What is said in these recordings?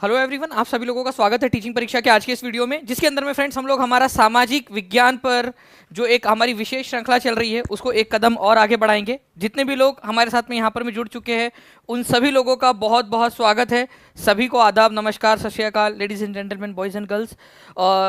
Hello everyone, आप सभी लोगों का स्वागत है टीचिंग परीक्षा के आज के इस वीडियो में, जिसके अंदर में फ्रेंड्स हम लोग हमारा सामाजिक विज्ञान पर जो एक हमारी विशेष श्रृंखला चल रही है उसको एक कदम और आगे बढ़ाएंगे। जितने भी लोग हमारे साथ में यहाँ पर में जुड़ चुके हैं उन सभी लोगों का बहुत बहुत स्वागत है। सभी को आदाब, नमस्कार, सत श्री अकाल, ladies and gentleman, boys and girls.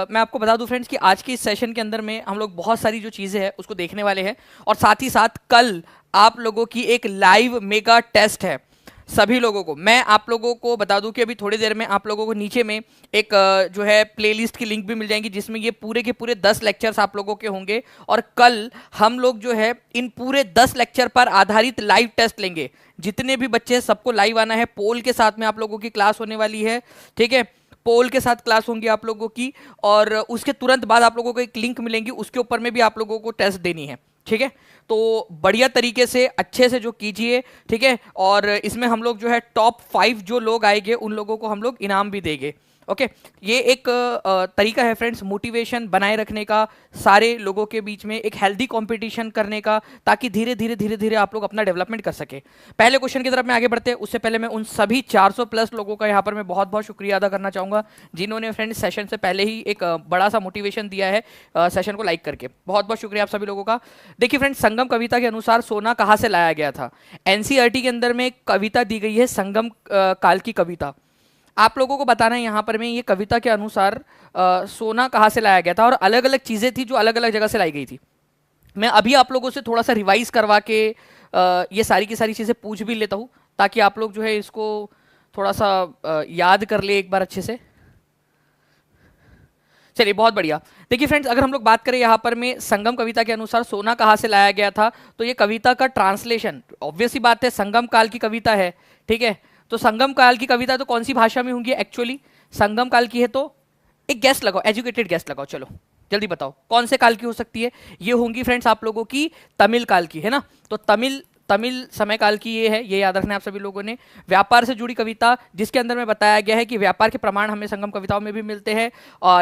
मैं आपको बता दूं फ्रेंड्स कि आज के इस सेशन के अंदर में हम लोग बहुत सारी जो चीज़ें हैं उसको देखने वाले हैं, और साथ ही साथ कल आप लोगों की एक लाइव मेगा टेस्ट है। सभी लोगों को मैं आप लोगों को बता दूं कि अभी थोड़ी देर में आप लोगों को नीचे में एक जो है प्लेलिस्ट की लिंक भी मिल जाएंगी, जिसमें ये पूरे के पूरे 10 लेक्चर्स आप लोगों के होंगे। और कल हम लोग जो है इन पूरे 10 लेक्चर पर आधारित लाइव टेस्ट लेंगे। जितने भी बच्चे हैं सबको लाइव आना है। पोल के साथ में आप लोगों की क्लास होने वाली है, ठीक है। पोल के साथ क्लास होंगी आप लोगों की, और उसके तुरंत बाद आप लोगों को एक लिंक मिलेंगी, उसके ऊपर में भी आप लोगों को टेस्ट देनी है, ठीक है। तो बढ़िया तरीके से अच्छे से जो कीजिए, ठीक है। और इसमें हम लोग जो है टॉप 5 जो लोग आएंगे उन लोगों को हम लोग इनाम भी देंगे। ओके, ये एक तरीका है फ्रेंड्स मोटिवेशन बनाए रखने का, सारे लोगों के बीच में एक हेल्दी कंपटीशन करने का, ताकि धीरे धीरे धीरे धीरे आप लोग अपना डेवलपमेंट कर सके। पहले क्वेश्चन की तरफ में आगे बढ़ते हैं उससे पहले मैं उन सभी 400 प्लस लोगों का यहाँ पर मैं बहुत बहुत शुक्रिया अदा करना चाहूँगा जिन्होंने फ्रेंड्स सेशन से पहले ही एक बड़ा सा मोटिवेशन दिया है सेशन को लाइक करके। बहुत बहुत शुक्रिया आप सभी लोगों का। देखिए फ्रेंड्स, संगम कविता के अनुसार सोना कहाँ से लाया गया था। एनसीईआरटी के अंदर में एक कविता दी गई है, संगम काल की कविता। आप लोगों को बताना है यहाँ पर में ये कविता के अनुसार सोना कहाँ से लाया गया था, और अलग अलग चीज़ें थी जो अलग अलग जगह से लाई गई थी। मैं अभी आप लोगों से थोड़ा सा रिवाइज करवा के ये सारी की सारी चीज़ें पूछ भी लेता हूँ, ताकि आप लोग जो है इसको थोड़ा सा याद कर ले एक बार अच्छे से। चलिए, बहुत बढ़िया। देखिए फ्रेंड्स, अगर हम लोग बात करें यहाँ पर में संगम कविता के अनुसार सोना कहाँ से लाया गया था, तो ये कविता का ट्रांसलेशन, ऑब्वियस ही बात है, संगम काल की कविता है, ठीक है। तो संगम काल की कविता तो कौन सी भाषा में होंगी एक्चुअली, संगम काल की है तो एक गैस लगाओ, एजुकेटेड गैस लगाओ, चलो जल्दी बताओ कौन से काल की हो सकती है। ये होंगी फ्रेंड्स आप लोगों की तमिल काल की, है ना। तो तमिल तमिल समय काल की ये है, ये याद रखना है आप सभी लोगों ने। व्यापार से जुड़ी कविता, जिसके अंदर में बताया गया है कि व्यापार के प्रमाण हमें संगम कविताओं में भी मिलते हैं।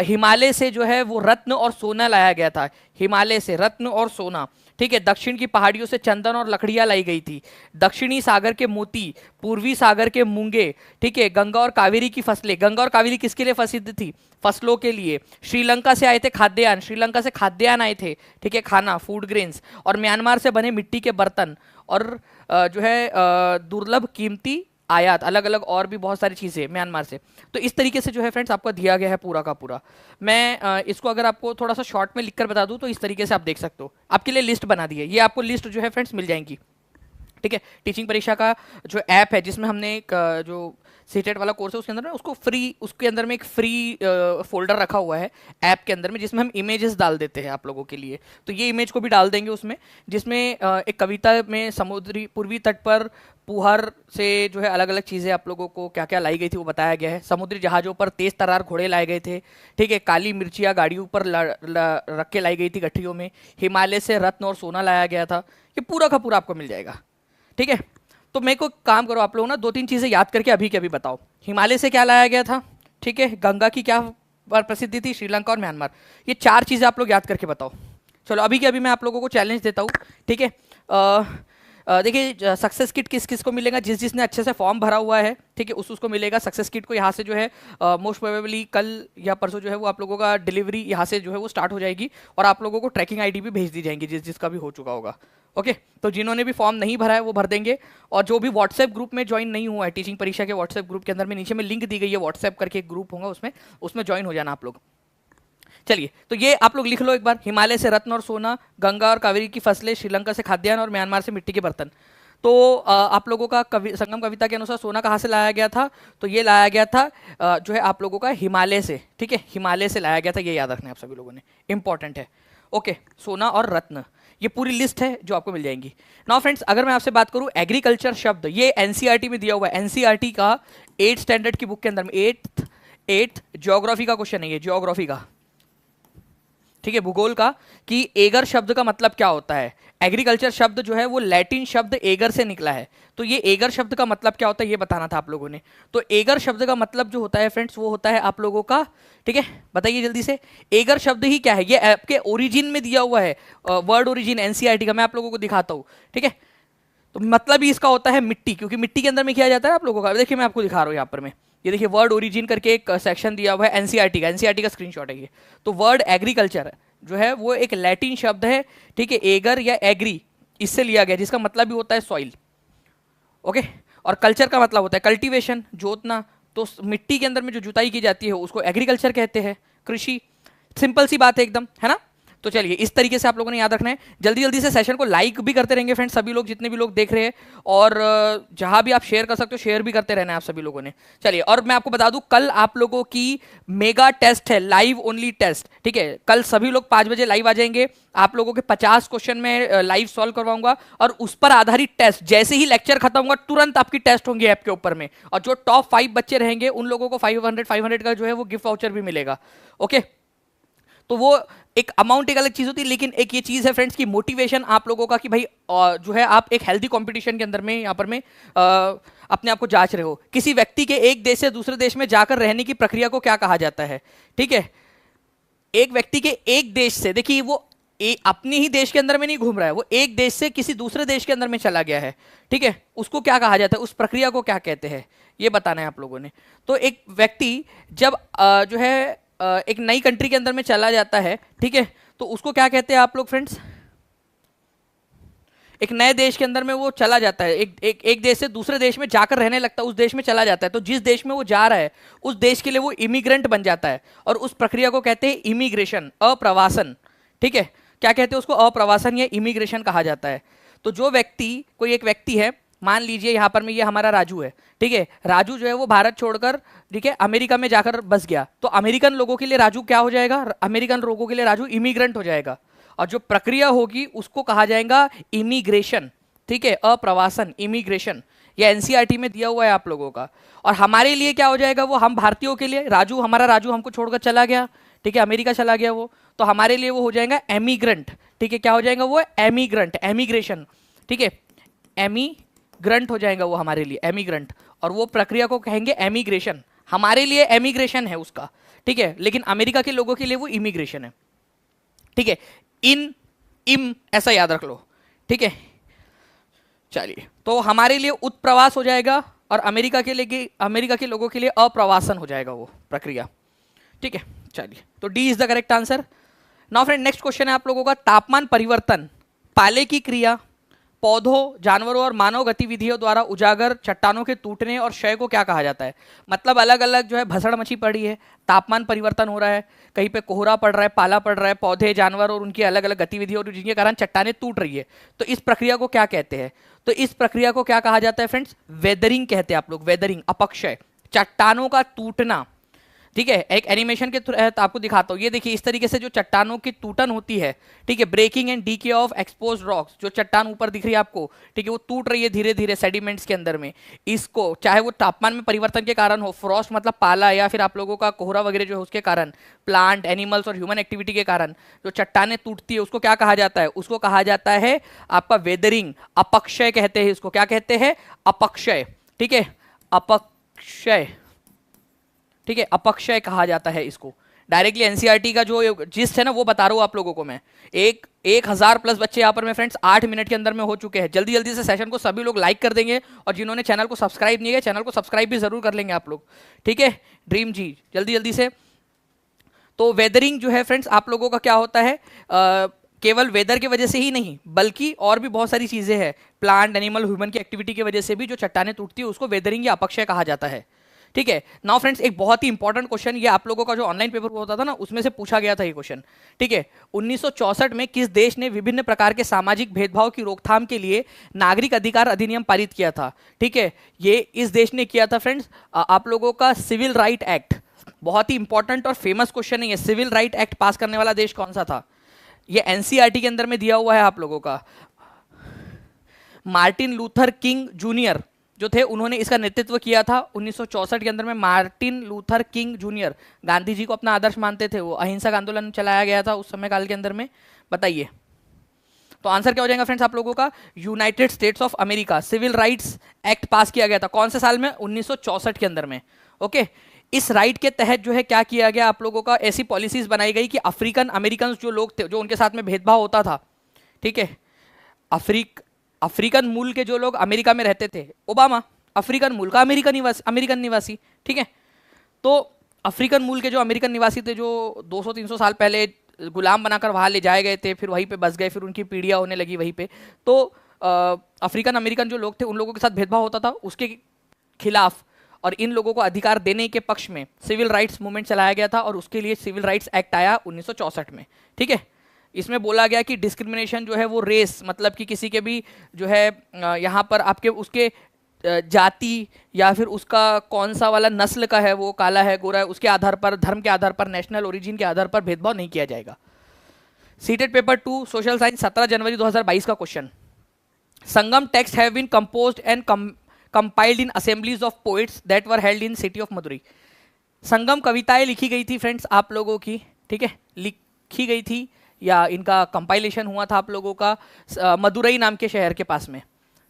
हिमालय से जो है वो रत्न और सोना लाया गया था, हिमालय से रत्न और सोना, ठीक है। दक्षिण की पहाड़ियों से चंदन और लकड़ियां लाई गई थी। दक्षिणी सागर के मोती, पूर्वी सागर के मूंगे, ठीक है। गंगा और कावेरी की फसलें, गंगा और कावेरी किसके लिए प्रसिद्ध थी, फसलों के लिए। श्रीलंका से आए थे खाद्यान्न, श्रीलंका से खाद्यान्न आए थे, ठीक है, खाना, फूड ग्रेन्स। और म्यांमार से बने मिट्टी के बर्तन, और जो है दुर्लभ कीमती आयात, अलग अलग और भी बहुत सारी चीज़ें म्यांमार से। तो इस तरीके से जो है फ्रेंड्स आपको दिया गया है पूरा का पूरा। मैं इसको अगर आपको थोड़ा सा शॉर्ट में लिखकर बता दूं तो इस तरीके से आप देख सकते हो, आपके लिए लिस्ट बना दी है। ये आपको लिस्ट जो है फ्रेंड्स मिल जाएंगी, ठीक है। टीचिंग परीक्षा का जो ऐप है, जिसमें हमने एक जो सीटेट वाला कोर्स है उसके अंदर में उसको फ्री, उसके अंदर में एक फ्री फोल्डर रखा हुआ है ऐप के अंदर में, जिसमें हम इमेजेस डाल देते हैं आप लोगों के लिए। तो ये इमेज को भी डाल देंगे उसमें, जिसमें एक कविता में समुद्री पूर्वी तट पर पुहर से जो है अलग अलग चीज़ें आप लोगों को क्या क्या लाई गई थी वो बताया गया है। समुद्री जहाज़ों पर तेज तर्रार घोड़े लाए गए थे, ठीक है। काली मिर्चियाँ गाड़ियों पर रख के लाई गई थी गठरियों में। हिमालय से रत्न और सोना लाया गया था। ये पूरा का पूरा आपको मिल जाएगा, ठीक है। तो मैं को काम करो आप लोग ना, 2-3 चीज़ें याद करके अभी के अभी बताओ। हिमालय से क्या लाया गया था, ठीक है। गंगा की क्या प्रसिद्धि थी, श्रीलंका और म्यांमार। ये 4 चीज़ें आप लोग याद करके बताओ। चलो अभी के अभी मैं आप लोगों को चैलेंज देता हूँ, ठीक है। देखिए सक्सेस किट किस किस को मिलेगा, जिस जिसने अच्छे से फॉर्म भरा हुआ है, ठीक है, उसको मिलेगा सक्सेस किट को। यहाँ से जो है मोस्ट प्रोबेबली कल या परसों जो है वो आप लोगों का डिलीवरी यहाँ से जो है वो स्टार्ट हो जाएगी, और आप लोगों को ट्रैकिंग आईडी भी भेज दी जाएंगी जिस जिसका भी हो चुका होगा। ओके, तो जिन्होंने भी फॉर्म नहीं भरा है वो भर देंगे, और जो भी व्हाट्सएप ग्रुप में ज्वाइन नहीं हुआ है, टीचिंग परीक्षा के व्हाट्सएप ग्रुप के अंदर में नीचे में लिंक दी गई है, व्हाट्सएप करके एक ग्रुप होगा, उसमें ज्वाइन हो जाना आप लोग। चलिए, तो ये आप लोग लिख लो एक बार, हिमालय से रत्न और सोना, गंगा और कावेरी की फसलें, श्रीलंका से खाद्यान्न और म्यांमार से मिट्टी के बर्तन। तो आप लोगों का संगम कविता के अनुसार सोना कहाँ से लाया गया था, तो ये लाया गया था जो है आप लोगों का हिमालय से, ठीक है, हिमालय से लाया गया था। ये याद रखना है आप सभी लोगों ने, इंपॉर्टेंट है। ओके, सोना और रत्न, ये पूरी लिस्ट है जो आपको मिल जाएंगी। नाउ फ्रेंड्स, अगर मैं आपसे बात करूं एग्रीकल्चर शब्द, ये एनसीईआरटी में दिया हुआ है, एनसीईआरटी का 8th स्टैंडर्ड की बुक के अंदर में 8th ज्योग्राफी का क्वेश्चन है ये, ज्योग्राफी का, ठीक है, भूगोल का, कि एगर शब्द का मतलब क्या होता है। एग्रीकल्चर शब्द जो है वो लैटिन शब्द एगर से निकला है, तो ये एगर शब्द का मतलब क्या होता है ये बताना था आप लोगों ने। तो एगर शब्द का मतलब जो होता है फ्रेंड्स वो होता है आप लोगों का, ठीक है, बताइए जल्दी से। एगर शब्द ही क्या है, ये आपके ओरिजिन में दिया हुआ है, वर्ड ओरिजिन एनसीईआरटी का, मैं आप लोगों को दिखाता हूँ, ठीक है। तो मतलब ही इसका होता है मिट्टी, क्योंकि मिट्टी के अंदर में किया जाता है आप लोगों का। देखिए मैं आपको दिखा रहा हूँ यहाँ पर में, ये देखिए वर्ड ओरिजिन करके एक सेक्शन दिया हुआ है एनसीईआरटी का स्क्रीनशॉट है ये। तो वर्ड एग्रीकल्चर जो है वो एक लैटिन शब्द है, ठीक है, एगर या एग्री, इससे लिया गया, जिसका मतलब भी होता है सॉइल। ओके, और कल्चर का मतलब होता है कल्टीवेशन, जोतना। तो मिट्टी के अंदर में जो जुताई की जाती है उसको एग्रीकल्चर कहते हैं, कृषि। सिंपल सी बात है एकदम, है ना। तो चलिए इस तरीके से आप लोगों ने याद रखना है। जल्दी जल्दी से सेशन को लाइक भी करते रहेंगे फ्रेंड्स, सभी लोग, जितने भी लोग देख रहे हैं, और जहां भी आप शेयर कर सकते हो शेयर भी करते रहना है आप सभी लोगों ने। चलिए, और मैं आपको बता दूं कल आप लोगों की मेगा टेस्ट है, लाइव ओनली टेस्ट, ठीक है। कल सभी लोग 5 बजे लाइव आ जाएंगे, आप लोगों के 50 क्वेश्चन में लाइव सॉल्व करवाऊंगा, और उस पर आधारित टेस्ट, जैसे ही लेक्चर खत्म होगा तुरंत आपकी टेस्ट होंगी ऐप के ऊपर में, और जो टॉप 5 बच्चे रहेंगे उन लोगों को 500 का जो है वो गिफ्ट वाउचर भी मिलेगा। ओके, तो वो एक अमाउंट एक अलग चीज होती है, लेकिन एक ये चीज है फ्रेंड्स की मोटिवेशन आप लोगों का कि भाई जो है आप एक हेल्दी कंपटीशन के अंदर में यहाँ पर में अपने आप को जांच रहे हो। किसी व्यक्ति के एक देश से दूसरे देश में जाकर रहने की प्रक्रिया को क्या कहा जाता है, ठीक है। एक व्यक्ति के एक देश से, देखिए वो अपने ही देश के अंदर में नहीं घूम रहा है, वो एक देश से किसी दूसरे देश के अंदर में चला गया है, ठीक है, उसको क्या कहा जाता है, उस प्रक्रिया को क्या कहते हैं, ये बताना है आप लोगों ने। तो एक व्यक्ति जब जो है एक नई कंट्री के अंदर में चला जाता है, ठीक है, तो उसको क्या कहते हैं आप लोग फ्रेंड्स, एक नए देश के अंदर में वो चला जाता है, एक देश से दूसरे देश में जाकर रहने लगता है, उस देश में चला जाता है। तो जिस देश में वो जा रहा है उस देश के लिए वो इमिग्रेंट बन जाता है, और उस प्रक्रिया को कहते हैं इमिग्रेशन, अप्रवासन, ठीक है। क्या कहते हैं उसको, अप्रवासन या इमिग्रेशन कहा जाता है। तो जो व्यक्ति, कोई एक व्यक्ति है, मान लीजिए यहाँ पर में ये हमारा राजू है, ठीक है, राजू जो है वो भारत छोड़कर, ठीक है, अमेरिका में जाकर बस गया, तो अमेरिकन लोगों के लिए राजू क्या हो जाएगा, अमेरिकन लोगों के लिए राजू इमिग्रेंट हो जाएगा, और जो प्रक्रिया होगी उसको कहा जाएगा इमिग्रेशन, ठीक है, अप्रवासन, इमिग्रेशन। ये एनसीईआरटी में दिया हुआ है आप लोगों का। और हमारे लिए क्या हो जाएगा वो, हम भारतीयों के लिए, राजू, हमारा राजू हमको छोड़कर चला गया, ठीक है, अमेरिका चला गया वो, तो हमारे लिए वो हो जाएगा एमिग्रेंट, ठीक है, क्या हो जाएगा वो, एमिग्रेंट, एमिग्रेशन, ठीक है, एमिग्रेंट हो जाएगा वो हमारे लिए, एमिग्रेंट। और वो प्रक्रिया को कहेंगे एमिग्रेशन, हमारे लिए एमिग्रेशन है उसका, ठीक है, लेकिन अमेरिका के लोगों के लिए वो इमिग्रेशन है, ठीक है। इन इम ऐसा याद रख लो, ठीक है। चलिए, तो हमारे लिए उत्प्रवास हो जाएगा, और अमेरिका के लिए, अमेरिका के लोगों के लिए अप्रवासन हो जाएगा वो प्रक्रिया, ठीक है। चलिए, तो D is the correct answer. Now friend, next question है आप लोगों का, तापमान परिवर्तन, पाले की क्रिया, पौधों, जानवरों और मानव गतिविधियों द्वारा उजागर चट्टानों के टूटने और क्षय को क्या कहा जाता है। मतलब अलग अलग जो है भसड़ मची पड़ी है, तापमान परिवर्तन हो रहा है, कहीं पे कोहरा पड़ रहा है, पाला पड़ रहा है, पौधे, जानवर और उनकी अलग अलग गतिविधियों और जिनके कारण चट्टानें टूट रही है, तो इस प्रक्रिया को क्या कहते हैं। तो इस प्रक्रिया को क्या कहा जाता है फ्रेंड्स, वेदरिंग कहते हैं आप लोग, वेदरिंग, अपक्षय, चट्टानों का टूटना, ठीक है। एक एनिमेशन के तहत आपको दिखाता हूँ, ये देखिए इस तरीके से जो चट्टानों की टूटन होती है, ठीक है, breaking and decay of exposed rocks, जो चट्टान ऊपर दिख रही है आपको, ठीक है, वो टूट रही है धीरे धीरे सेडिमेंट्स के अंदर में। इसको चाहे वो तापमान में परिवर्तन के कारण हो, फ्रॉस्ट मतलब पाला, या फिर आप लोगों का कोहरा वगैरह जो है उसके कारण, प्लांट, एनिमल्स और ह्यूमन एक्टिविटी के कारण जो चट्टानें टूटती है, उसको क्या कहा जाता है, उसको कहा जाता है आपका वेदरिंग, अपक्षय कहते हैं इसको, क्या कहते हैं, अपक्षय, ठीक है, अपक्षय, ठीक है, अपक्षय कहा जाता है इसको। डायरेक्टली एनसीईआरटी का जो जिस्ट है ना वो बता रहा हूं आप लोगों को मैं। 1000 प्लस बच्चे यहाँ पर मैं फ्रेंड्स 8 मिनट के अंदर में हो चुके हैं। जल्दी जल्दी से सेशन को सभी लोग लाइक कर देंगे, और जिन्होंने चैनल को सब्सक्राइब नहीं किया चैनल को सब्सक्राइब भी जरूर कर लेंगे आप लोग, ठीक है। ड्रीम जी, जल्दी जल्दी से। तो वेदरिंग जो है फ्रेंड्स आप लोगों का क्या होता है, केवल वेदर की वजह से ही नहीं बल्कि और भी बहुत सारी चीजें हैं, प्लांट, एनिमल, ह्यूमन की एक्टिविटी की वजह से भी जो चट्टानें टूटती है उसको वेदरिंग या अपक्षय कहा जाता है, ठीक है। नाउ फ्रेंड्स, एक बहुत ही इंपॉर्टेंट क्वेश्चन, ये आप लोगों का जो ऑनलाइन पेपर होता था ना उसमें से पूछा गया था ये क्वेश्चन, ठीक है। 1964 में किस देश ने विभिन्न प्रकार के सामाजिक भेदभाव की रोकथाम के लिए नागरिक अधिकार अधिनियम पारित किया था, ठीक है। ये इस देश ने किया था फ्रेंड्स आप लोगों का सिविल राइट एक्ट। बहुत ही इंपॉर्टेंट और फेमस क्वेश्चन है ये, सिविल राइट एक्ट पास करने वाला देश कौन सा था, ये एनसीईआरटी के अंदर में दिया हुआ है आप लोगों का। मार्टिन लूथर किंग जूनियर जो थे उन्होंने इसका नेतृत्व किया था 1964 के अंदर में। Martin Luther King Junior Gandhi ji को अपना आदर्श मानते थे, वो अहिंसक आंदोलन चलाया गया था उस समय काल के अंदर में। बताइए, तो आंसर क्या हो जाएगा फ्रेंड्स आप लोगों का, United States of America civil rights act pass किया गया था कौन से साल में, 1964 के अंदर में, ओके। इस राइट के तहत जो है क्या किया गया आप लोगों का, ऐसी पॉलिसीज बनाई गई कि अफ्रीकन अमेरिकन जो लोग थे, जो उनके साथ में भेदभाव होता था, ठीक है, अफ्रीकन मूल के जो लोग अमेरिका में रहते थे, ओबामा अफ्रीकन मूल का अमेरिकन निवासी, ठीक है, तो अफ्रीकन मूल के जो अमेरिकन निवासी थे, जो 200-300 साल पहले गुलाम बनाकर वहाँ ले जाए गए थे, फिर वहीं पे बस गए, फिर उनकी पीढ़ियाँ होने लगी वहीं पे, तो अफ्रीकन अमेरिकन जो लोग थे उन लोगों के साथ भेदभाव होता था, उसके खिलाफ और इन लोगों को अधिकार देने के पक्ष में सिविल राइट्स मूवमेंट चलाया गया था, और उसके लिए सिविल राइट्स एक्ट आया 1964 में। ठीक है, इसमें बोला गया कि डिस्क्रिमिनेशन जो है वो रेस, मतलब कि किसी के भी जो है यहाँ पर आपके उसके जाति या फिर उसका कौन सा वाला नस्ल का है, वो काला है गोरा है, उसके आधार पर, धर्म के आधार पर, नेशनल ओरिजिन के आधार पर भेदभाव नहीं किया जाएगा। सीटेड पेपर 2 सोशल साइंस 17 जनवरी 2022 का question, Sangam texts have been composed and compiled in assemblies of poets that were held in city of Madurai. Sangam कविताएं लिखी गई थी फ्रेंड्स आप लोगों की, ठीक है, लिखी गई थी या इनका कंपाइलेशन हुआ था आप लोगों का मदुरई नाम के शहर के पास में।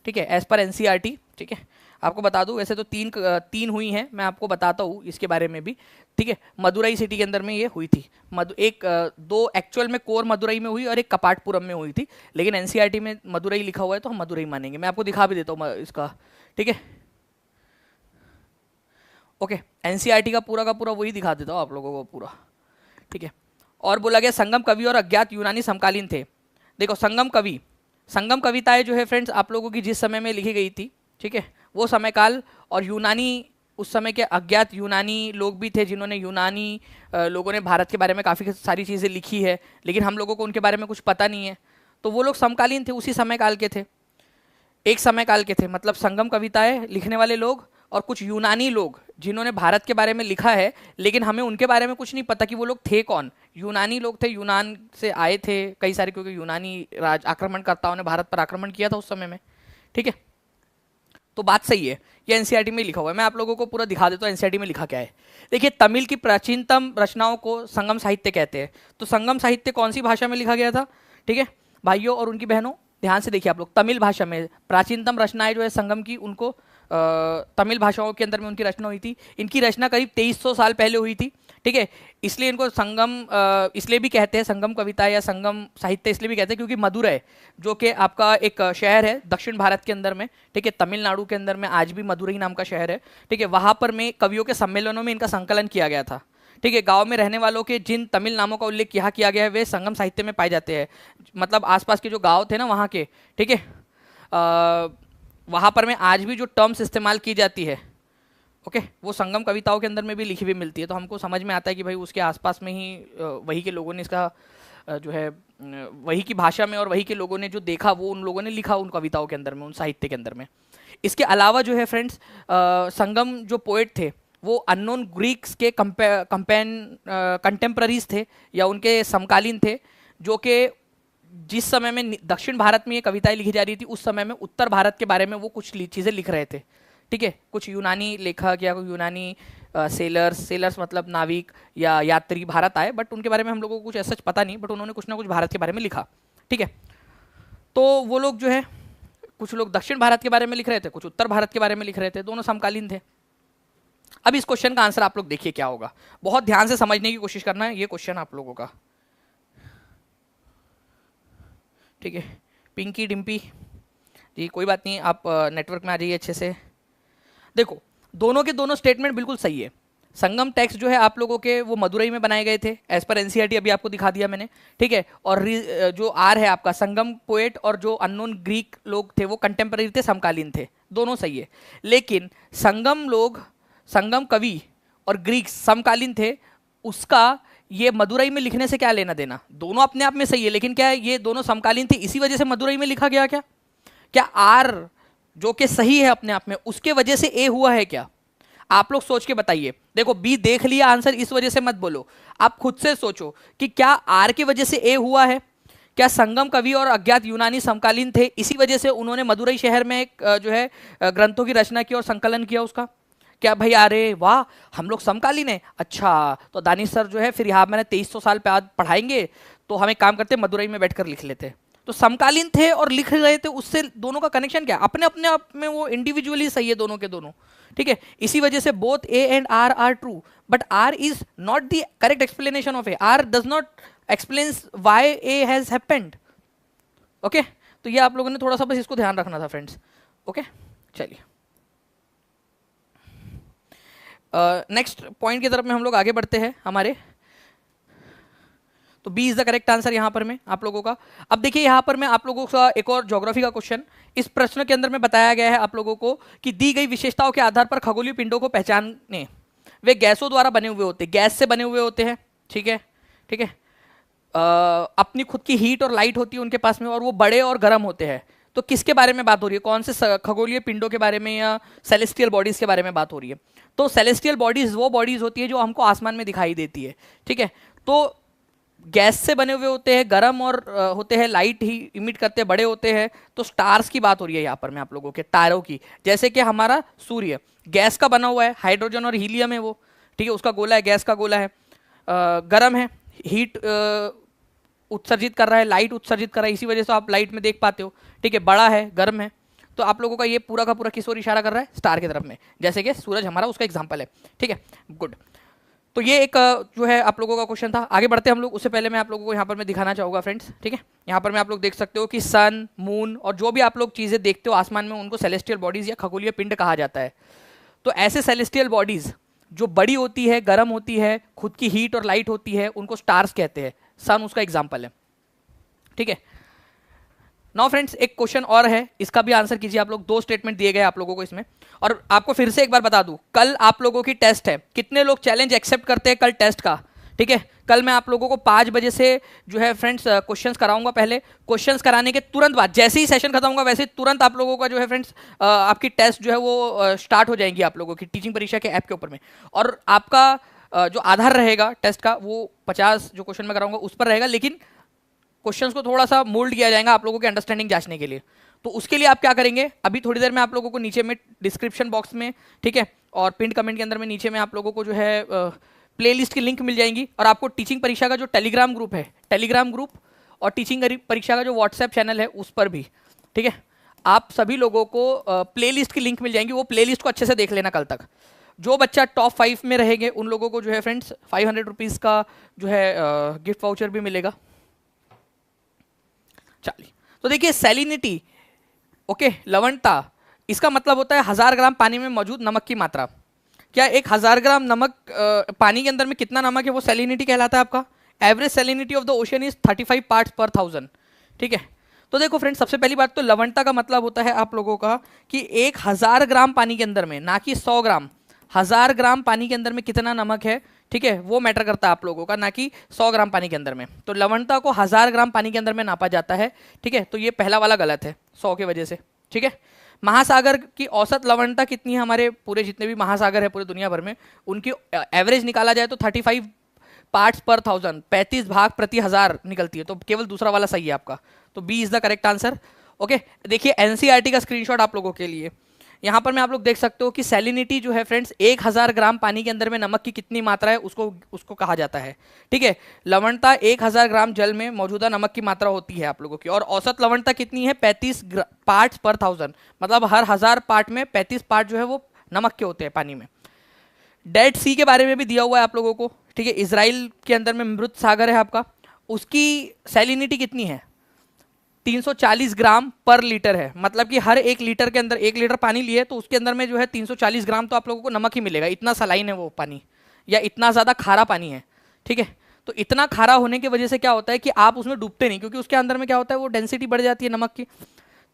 ठीक है, एज पर एनसीईआरटी। ठीक है, आपको बता दूं, वैसे तो तीन हुई हैं, मैं आपको बताता हूँ इसके बारे में भी। ठीक है, मदुरई सिटी के अंदर में ये हुई थी, दो एक्चुअल में कोर मदुरई में हुई और एक कपाटपुरम में हुई थी, लेकिन एनसीईआरटी में मदुरई लिखा हुआ है तो हम मदुरई मानेंगे। मैं आपको दिखा भी देता हूँ इसका। ठीक है, ओके, एनसीईआरटी का पूरा वही दिखा देता हूँ आप लोगों को पूरा। ठीक है, और बोला गया संगम कवि और अज्ञात यूनानी समकालीन थे। देखो, संगम कविताएं जो है फ्रेंड्स आप लोगों की जिस समय में लिखी गई थी, ठीक है, वो समय काल और यूनानी, उस समय के अज्ञात यूनानी लोग भी थे जिन्होंने यूनानी लोगों ने भारत के बारे में काफ़ी सारी चीज़ें लिखी है, लेकिन हम लोगों को उनके बारे में कुछ पता नहीं है, तो वो लोग समकालीन थे, उसी समय काल के थे, एक समय काल के थे। मतलब संगम कविताएं लिखने वाले लोग और कुछ यूनानी लोग जिन्होंने भारत के बारे में लिखा है, लेकिन हमें उनके बारे में कुछ नहीं पता कि वो लोग थे कौन। यूनानी लोग थे, यूनान से आए थे कई सारे, क्योंकि यूनानी आक्रमणकर्ताओं ने भारत पर आक्रमण किया था उस समय में। ठीक है, तो बात सही है, ये एनसीईआरटी में लिखा हुआ है। मैं आप लोगों को पूरा दिखा देता हूँ एनसीईआरटी में लिखा क्या है। देखिए, तमिल की प्राचीनतम रचनाओं को संगम साहित्य कहते हैं। तो संगम साहित्य कौन सी भाषा में लिखा गया था? ठीक है भाइयों और उनकी बहनों, ध्यान से देखिए आप लोग, तमिल भाषा में प्राचीनतम रचनाएं जो है संगम की, उनको तमिल भाषाओं के अंदर में उनकी रचना हुई थी। इनकी रचना करीब 2300 साल पहले हुई थी। ठीक है, इसलिए इनको संगम इसलिए भी कहते हैं, संगम कविता या संगम साहित्य इसलिए भी कहते हैं क्योंकि मदुरै जो कि आपका एक शहर है दक्षिण भारत के अंदर में, ठीक है, तमिलनाडु के अंदर में आज भी मदुरै नाम का शहर है। ठीक है, वहाँ पर में कवियों के सम्मेलनों में इनका संकलन किया गया था। ठीक है, गांव में रहने वालों के जिन तमिल नामों का उल्लेख यहाँ किया गया है वे संगम साहित्य में पाए जाते हैं। मतलब आसपास के जो गांव थे ना वहाँ के, ठीक है, वहाँ पर में आज भी जो टर्म्स इस्तेमाल की जाती है, ओके, वो संगम कविताओं के अंदर में भी लिखी हुई मिलती है। तो हमको समझ में आता है कि भाई उसके आसपास में ही वही के लोगों ने इसका जो है वही की भाषा में और वही के लोगों ने जो देखा वो उन लोगों ने लिखा उन कविताओं के अंदर में, उन साहित्य के अंदर में। इसके अलावा जो है फ्रेंड्स, संगम जो पोएट थे वो अननोन ग्रीक्स के कंटेम्पररीज थे या उनके समकालीन थे, जो कि जिस समय में दक्षिण भारत में ये कविताएं लिखी जा रही थी उस समय में उत्तर भारत के बारे में वो कुछ चीज़ें लिख रहे थे। ठीक है, कुछ यूनानी लेखक या यूनानी सेलर्स मतलब नाविक या यात्री भारत आए, बट उनके बारे में हम लोगों को कुछ ऐसा पता नहीं, बट उन्होंने कुछ ना कुछ भारत के बारे में लिखा। ठीक है, तो वो लोग जो है, कुछ लोग दक्षिण भारत के बारे में लिख रहे थे, कुछ उत्तर भारत के बारे में लिख रहे थे, दोनों समकालीन थे। अब इस क्वेश्चन का आंसर आप लोग देखिए क्या होगा, बहुत ध्यान से समझने की कोशिश करना है ये क्वेश्चन आप लोगों का। ठीक है, पिंकी डिम्पी जी, कोई बात नहीं, आप नेटवर्क में आ जाइए अच्छे से। देखो, दोनों के दोनों स्टेटमेंट बिल्कुल सही है। संगम टेक्स्ट जो है आप लोगों के वो मदुरई में बनाए गए थे एज पर एनसीईआरटी, अभी आपको दिखा दिया मैंने। ठीक है, और जो आर है आपका संगम पोएट और जो अननोन ग्रीक लोग थे वो कंटेम्पररी थे, समकालीन थे, दोनों सही है। लेकिन संगम कवि और ग्रीक्स समकालीन थे, उसका ये मदुरई में लिखने से क्या लेना देना? दोनों अपने आप में सही है, लेकिन क्या ये दोनों समकालीन थे इसी वजह से मदुरई में लिखा गया? क्या आर जो कि सही है अपने आप में उसके वजह से ए हुआ है क्या? आप लोग सोच के बताइए। देखो, बी देख लिया आंसर, इस वजह से मत बोलो, आप खुद से सोचो कि क्या आर की वजह से ए हुआ है? क्या संगम कवि और अज्ञात यूनानी समकालीन थे इसी वजह से उन्होंने मदुरई शहर में एक जो है ग्रंथों की रचना की और संकलन किया उसका? क्या भाई, अरे वाह, हम लोग समकालीन है, अच्छा तो दानिश सर जो है फिर यहाँ मैंने 2300 साल बाद पढ़ाएंगे, तो हम एक काम करते मदुरई में बैठकर लिख लेते। तो समकालीन थे और लिख रहे थे, उससे दोनों का कनेक्शन क्या? अपने आप में वो इंडिविजुअली सही है दोनों के दोनों। ठीक है, इसी वजह से both A and R are true, but R is not the correct explanation of A. R does not explains why A has happened. Okay, तो ये आप लोगों ने थोड़ा सा बस इसको ध्यान रखना था फ्रेंड्स। ओके, चलिए, नेक्स्ट पॉइंट की तरफ में हम लोग आगे बढ़ते हैं हमारे। तो B is the correct answer यहाँ पर में आप लोगों का। अब देखिए यहाँ पर मैं आप लोगों का एक और ज्योग्राफी का क्वेश्चन, इस प्रश्न के अंदर में बताया गया है आप लोगों को कि दी गई विशेषताओं के आधार पर खगोलीय पिंडों को पहचाने। वे गैसों द्वारा बने हुए होते हैं, गैस से बने हुए होते हैं, ठीक है, ठीक है। अपनी खुद की हीट और लाइट होती है उनके पास में, और वो बड़े और गर्म होते हैं। तो किसके बारे में बात हो रही है, कौन से खगोलीय पिंडों के बारे में या सेलेस्टियल बॉडीज के बारे में बात हो रही है? तो सेलेस्टियल बॉडीज वो बॉडीज होती है जो हमको आसमान में दिखाई देती है, ठीक है। तो गैस से बने हुए होते हैं, गर्म और होते हैं, लाइट ही इमिट करते हैं, बड़े होते हैं। तो स्टार्स की बात हो रही है यहाँ पर में आप लोगों के, तारों की। जैसे कि हमारा सूर्य गैस का बना हुआ है, हाइड्रोजन और हीलियम है वो, ठीक है, उसका गोला है, गैस का गोला है, गर्म है, हीट उत्सर्जित कर रहा है, लाइट उत्सर्जित कर रहा है, इसी वजह से आप लाइट में देख पाते हो, ठीक है, बड़ा है, गर्म है। तो आप लोगों का ये पूरा का पूरा किस ओर इशारा कर रहा है? स्टार की तरफ में, जैसे कि सूरज हमारा उसका एग्जाम्पल है, ठीक है, गुड। तो ये एक जो है आप लोगों का क्वेश्चन था। आगे बढ़ते हम लोग, उससे पहले मैं आप लोगों को यहाँ पर मैं दिखाना चाहूँगा फ्रेंड्स, ठीक है। यहाँ पर मैं आप लोग देख सकते हो कि सन, मून और जो भी आप लोग चीज़ें देखते हो आसमान में, उनको सेलेस्टियल बॉडीज या खगोलीय पिंड कहा जाता है। तो ऐसे सेलेस्टियल बॉडीज जो बड़ी होती है, गर्म होती है, खुद की हीट और लाइट होती है, उनको स्टार्स कहते हैं। सन उसका एग्जाम्पल है, ठीक है। नाउ फ्रेंड्स, एक क्वेश्चन और है, इसका भी आंसर कीजिए आप लोग। दो स्टेटमेंट दिए गए आप लोगों को इसमें, और आपको फिर से एक बार बता दूं, कल आप लोगों की टेस्ट है। कितने लोग चैलेंज एक्सेप्ट करते हैं कल टेस्ट का? ठीक है, कल मैं आप लोगों को 5 बजे से जो है फ्रेंड्स क्वेश्चंस कराऊंगा। पहले क्वेश्चंस कराने के तुरंत बाद, जैसे ही सेशन खत्म होगा वैसे ही तुरंत आप लोगों का जो है फ्रेंड्स आपकी टेस्ट जो है वो स्टार्ट हो जाएंगी आप लोगों की टीचिंग परीक्षा के ऐप के ऊपर में। और आपका जो आधार रहेगा टेस्ट का, वो 50 जो क्वेश्चन मैं कराऊंगा उस पर रहेगा, लेकिन क्वेश्चंस को थोड़ा सा मोल्ड किया जाएगा आप लोगों की अंडरस्टैंडिंग जांचने के लिए। तो उसके लिए आप क्या करेंगे, अभी थोड़ी देर में आप लोगों को नीचे में डिस्क्रिप्शन बॉक्स में, ठीक है, और पिन कमेंट के अंदर में नीचे में आप लोगों को जो है प्लेलिस्ट की लिंक मिल जाएंगी। और आपको टीचिंग परीक्षा का जो टेलीग्राम ग्रुप है, टेलीग्राम ग्रुप और टीचिंग परीक्षा का जो व्हाट्सएप चैनल है उस पर भी, ठीक है, आप सभी लोगों को प्लेलिस्ट की लिंक मिल जाएंगी। वो प्लेलिस्ट को अच्छे से देख लेना कल तक। जो बच्चा टॉप 5 में रहेंगे उन लोगों को जो है फ्रेंड्स 500 रुपीज़ का जो है गिफ्ट वाउचर भी मिलेगा। चलिए, तो देखिए सैलिनिटी, ओके, लवणता, इसका मतलब होता है 1000 ग्राम पानी में मौजूद नमक की मात्रा। क्या 1000 ग्राम नमक पानी के अंदर में कितना नमक है वो सैलिनिटी कहलाता है आपका। Average salinity of the ocean is 35 parts पर 1000, ठीक है। तो देखो फ्रेंड्स, सबसे पहली बात तो लवणता का मतलब होता है आप लोगों का कि 1000 ग्राम पानी के अंदर में, ना कि 100 ग्राम, 1000 ग्राम पानी के अंदर में कितना नमक है, ठीक है, वो मैटर करता है आप लोगों का, ना कि 100 ग्राम पानी के अंदर में। तो लवणता को 1000 ग्राम पानी के अंदर में नापा जाता है, ठीक है। तो ये पहला वाला गलत है 100 की वजह से, ठीक है। महासागर की औसत लवणता कितनी है? हमारे पूरे जितने भी महासागर है पूरे दुनिया भर में, उनकी एवरेज निकाला जाए तो 35 पार्ट्स पर 1000, 35 भाग प्रति 1000 निकलती है। तो केवल दूसरा वाला सही है आपका। तो B is the correct answer, okay. देखिए एनसीईआरटी का स्क्रीनशॉट आप लोगों के लिए, यहाँ पर मैं आप लोग देख सकते हो कि सैलिनिटी जो है फ्रेंड्स 1000 ग्राम पानी के अंदर में नमक की कितनी मात्रा है उसको कहा जाता है, ठीक है। लवणता 1000 ग्राम जल में मौजूदा नमक की मात्रा होती है आप लोगों की। और औसत लवणता कितनी है? 35 पार्ट्स पर 1000, मतलब हर 1000 पार्ट में 35 पार्ट जो है वो नमक के होते हैं पानी में। डेड सी के बारे में भी दिया हुआ है आप लोगों को, ठीक है। इजराइल के अंदर में मृत सागर है आपका, उसकी सैलिनिटी कितनी है? 340 ग्राम पर लीटर है। मतलब कि हर 1 लीटर के अंदर, 1 लीटर पानी लिए तो उसके अंदर में जो है 340 ग्राम तो आप लोगों को नमक ही मिलेगा। इतना सलाइन है वो पानी, या इतना ज़्यादा खारा पानी है, ठीक है। तो इतना खारा होने की वजह से क्या होता है कि आप उसमें डूबते नहीं, क्योंकि उसके अंदर में क्या होता है, वो डेंसिटी बढ़ जाती है नमक की,